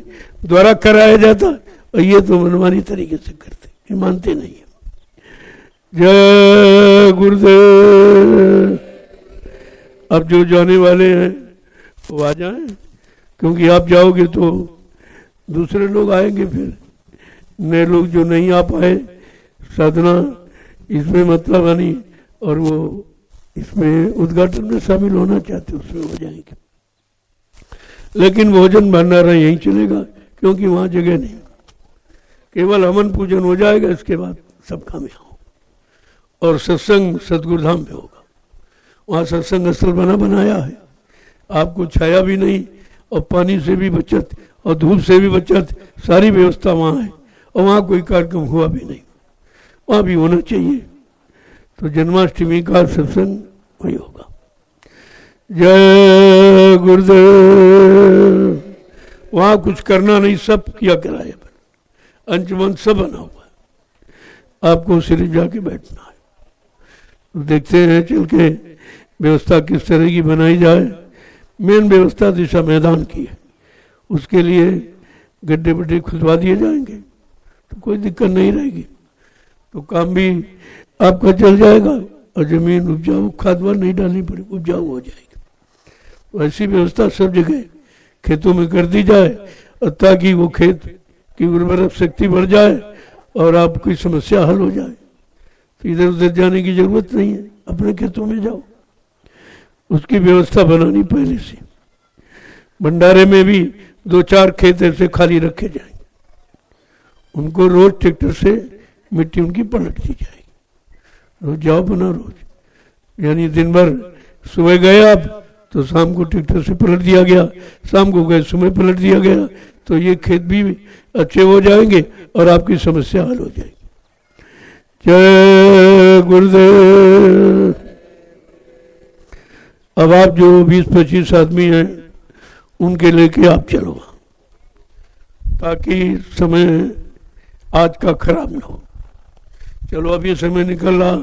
द्वारा कराया जाता, और ये तो मनमानी तरीके से करते, ये मानते नहीं है। जय गुरुदेव। अब जो जाने वाले हैं वो आ जाएं, क्योंकि आप जाओगे तो दूसरे लोग आएंगे, फिर नए लोग जो नहीं आ पाए साधना इसमें मतलब नहीं, और वो इसमें उद्घाटन में शामिल होना चाहते उसमें हो जाएंगे। लेकिन भोजन भंडारा यहीं चलेगा, क्योंकि वहाँ जगह नहीं, केवल हवन पूजन हो जाएगा, इसके बाद सब काम यहाँ हो। और सत्संग सतगुरुधाम में होगा, वहाँ सत्संग स्थल बनाया है, आपको छाया भी नहीं और पानी से भी बचत और धूप से भी बचत, सारी व्यवस्था वहाँ है। और वहाँ कोई कार्यक्रम हुआ भी नहीं, वहाँ भी होना चाहिए। तो जन्माष्टमी का सत्संग वही होगा। जय गुरुदेव। वहाँ कुछ करना नहीं, सब किया कराया, अंशुमन सब बना हुआ है, आपको सिर्फ जाके बैठना है। तो देखते हैं चल के व्यवस्था किस तरह की बनाई जाए। मेन व्यवस्था दिशा मैदान की है, उसके लिए गड्ढे वड्ढे खुदवा दिए जाएंगे तो कोई दिक्कत नहीं रहेगी, तो काम भी आपका चल जाएगा और जमीन उपजाऊ, खाद वाद नहीं डालनी पड़ेगी, उपजाऊ हो जाएगी। तो ऐसी व्यवस्था सब जगह खेतों में कर दी जाए, और ताकि वो खेत की उर्वरक शक्ति बढ़ जाए और आपकी समस्या हल हो जाए। तो इधर उधर जाने की जरूरत नहीं है, अपने खेतों में जाओ, उसकी व्यवस्था बनानी पहले से। भंडारे में भी 2-4 खेत ऐसे खाली रखे जाएंगे, उनको रोज ट्रैक्टर से मिट्टी उनकी पलट दी जाएगी। रोज जाओ बना रोज, यानी दिन भर सुबह गए आप तो शाम को ट्रैक्टर से पलट दिया गया, शाम को गए सुबह पलट दिया गया, तो ये खेत भी अच्छे हो जाएंगे और आपकी समस्या हल हो जाएगी। जय गुरुदेव। अब आप जो 20-25 आदमी हैं उनके लेके आप चलो, ताकि समय आज का खराब ना हो। चलो अब ये समय निकल रहा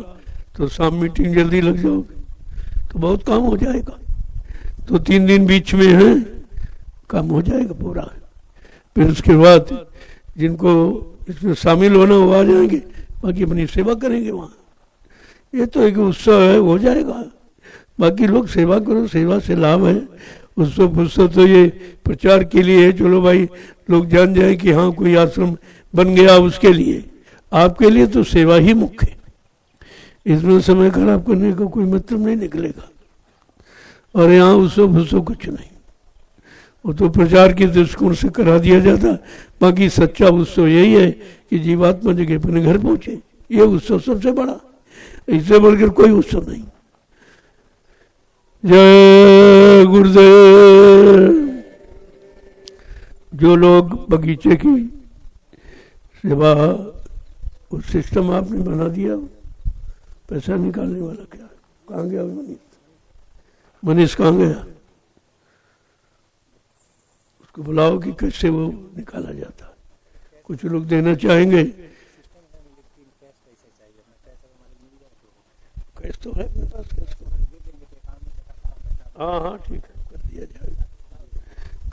तो शाम मीटिंग जल्दी लग जाओगे तो बहुत काम हो जाएगा। तो 3 दिन बीच में है, काम हो जाएगा पूरा। फिर उसके बाद जिनको इसमें शामिल होना वो आ जाएंगे, बाकी अपनी सेवा करेंगे वहाँ। ये तो एक उत्सव है, हो जाएगा। बाकी लोग सेवा करो, सेवा से लाभ है। उत्सव तो ये प्रचार के लिए है, चलो भाई लोग जान जाए कि हाँ कोई आश्रम बन गया, उसके लिए। आपके लिए तो सेवा ही मुख्य है, इसमें समय खराब करने का कोई मतलब नहीं निकलेगा। और यहाँ उत्सव कुछ नहीं, वो तो प्रचार के दृष्टिकोण से करा दिया जाता। बाकी सच्चा उत्सव यही है कि जीवात्मा जगह अपने घर पहुंचे, ये उत्सव सबसे बड़ा, इससे बढ़कर कोई उत्सव नहीं। जय गुरुदेव। जो लोग बगीचे की सेवा, उस सिस्टम आपने बना दिया, पैसा निकालने वाला क्या, कहाँ गया मनीष कहाँ गया? उसको बुलाओ कि कैसे वो निकाला जाता है। कुछ लोग देना चाहेंगे, कैश तो है अपने पास, कैश को हाँ ठीक है, कर दिया जाएगा,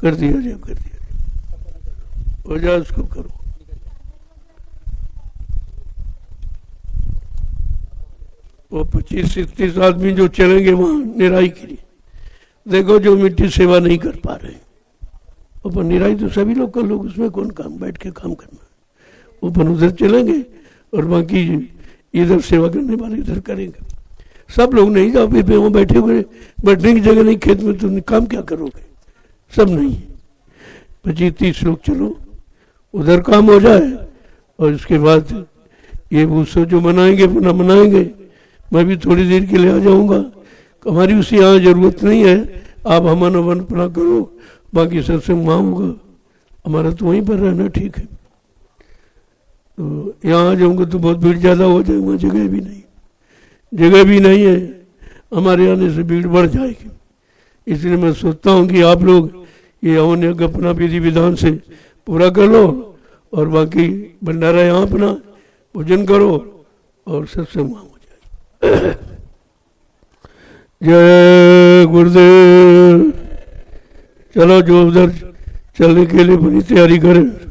कर दिया जाए, हो जाए उसको करो। वो 25-30 आदमी जो चलेंगे वहाँ निराई के लिए, देखो जो मिट्टी सेवा नहीं कर पा रहे, ऊपर निराई तो सभी लोग कर लो, उसमें कौन काम, बैठ के काम करना। ऊपर उधर चलेंगे और बाकी इधर सेवा करने वाले इधर करेंगे। सब लोग नहीं जाओ, फिर वहाँ बैठे हुए, बैठने की जगह नहीं, खेत में तुम काम क्या करोगे, सब नहीं। 25-30 लोग चलो, उधर काम हो जाए और उसके बाद ये उत्सव जो मनाएंगे अपना मनाएंगे। मैं भी थोड़ी देर के लिए आ जाऊंगा, हमारी उसी यहाँ जरूरत नहीं है, आप हवन हवन अपना करो, बाकी सत्संग वहाँ होगा, हमारा तो वहीं पर रहना ठीक है। तो यहाँ आ जाऊंगा तो बहुत भीड़ ज़्यादा हो जाएगी, वहाँ जगह भी नहीं है, हमारे आने से भीड़ बढ़ जाएगी, इसलिए मैं सोचता हूँ कि आप लोग ये हवन यज्ञ अपना विधि विधान से पूरा कर लो और बाकी भंडारा यहाँ अपना भोजन करो और सत्संग वहाँ हो जाए। जय गुरुदेव। चलो जो उधर चलने के लिए बड़ी तैयारी करें।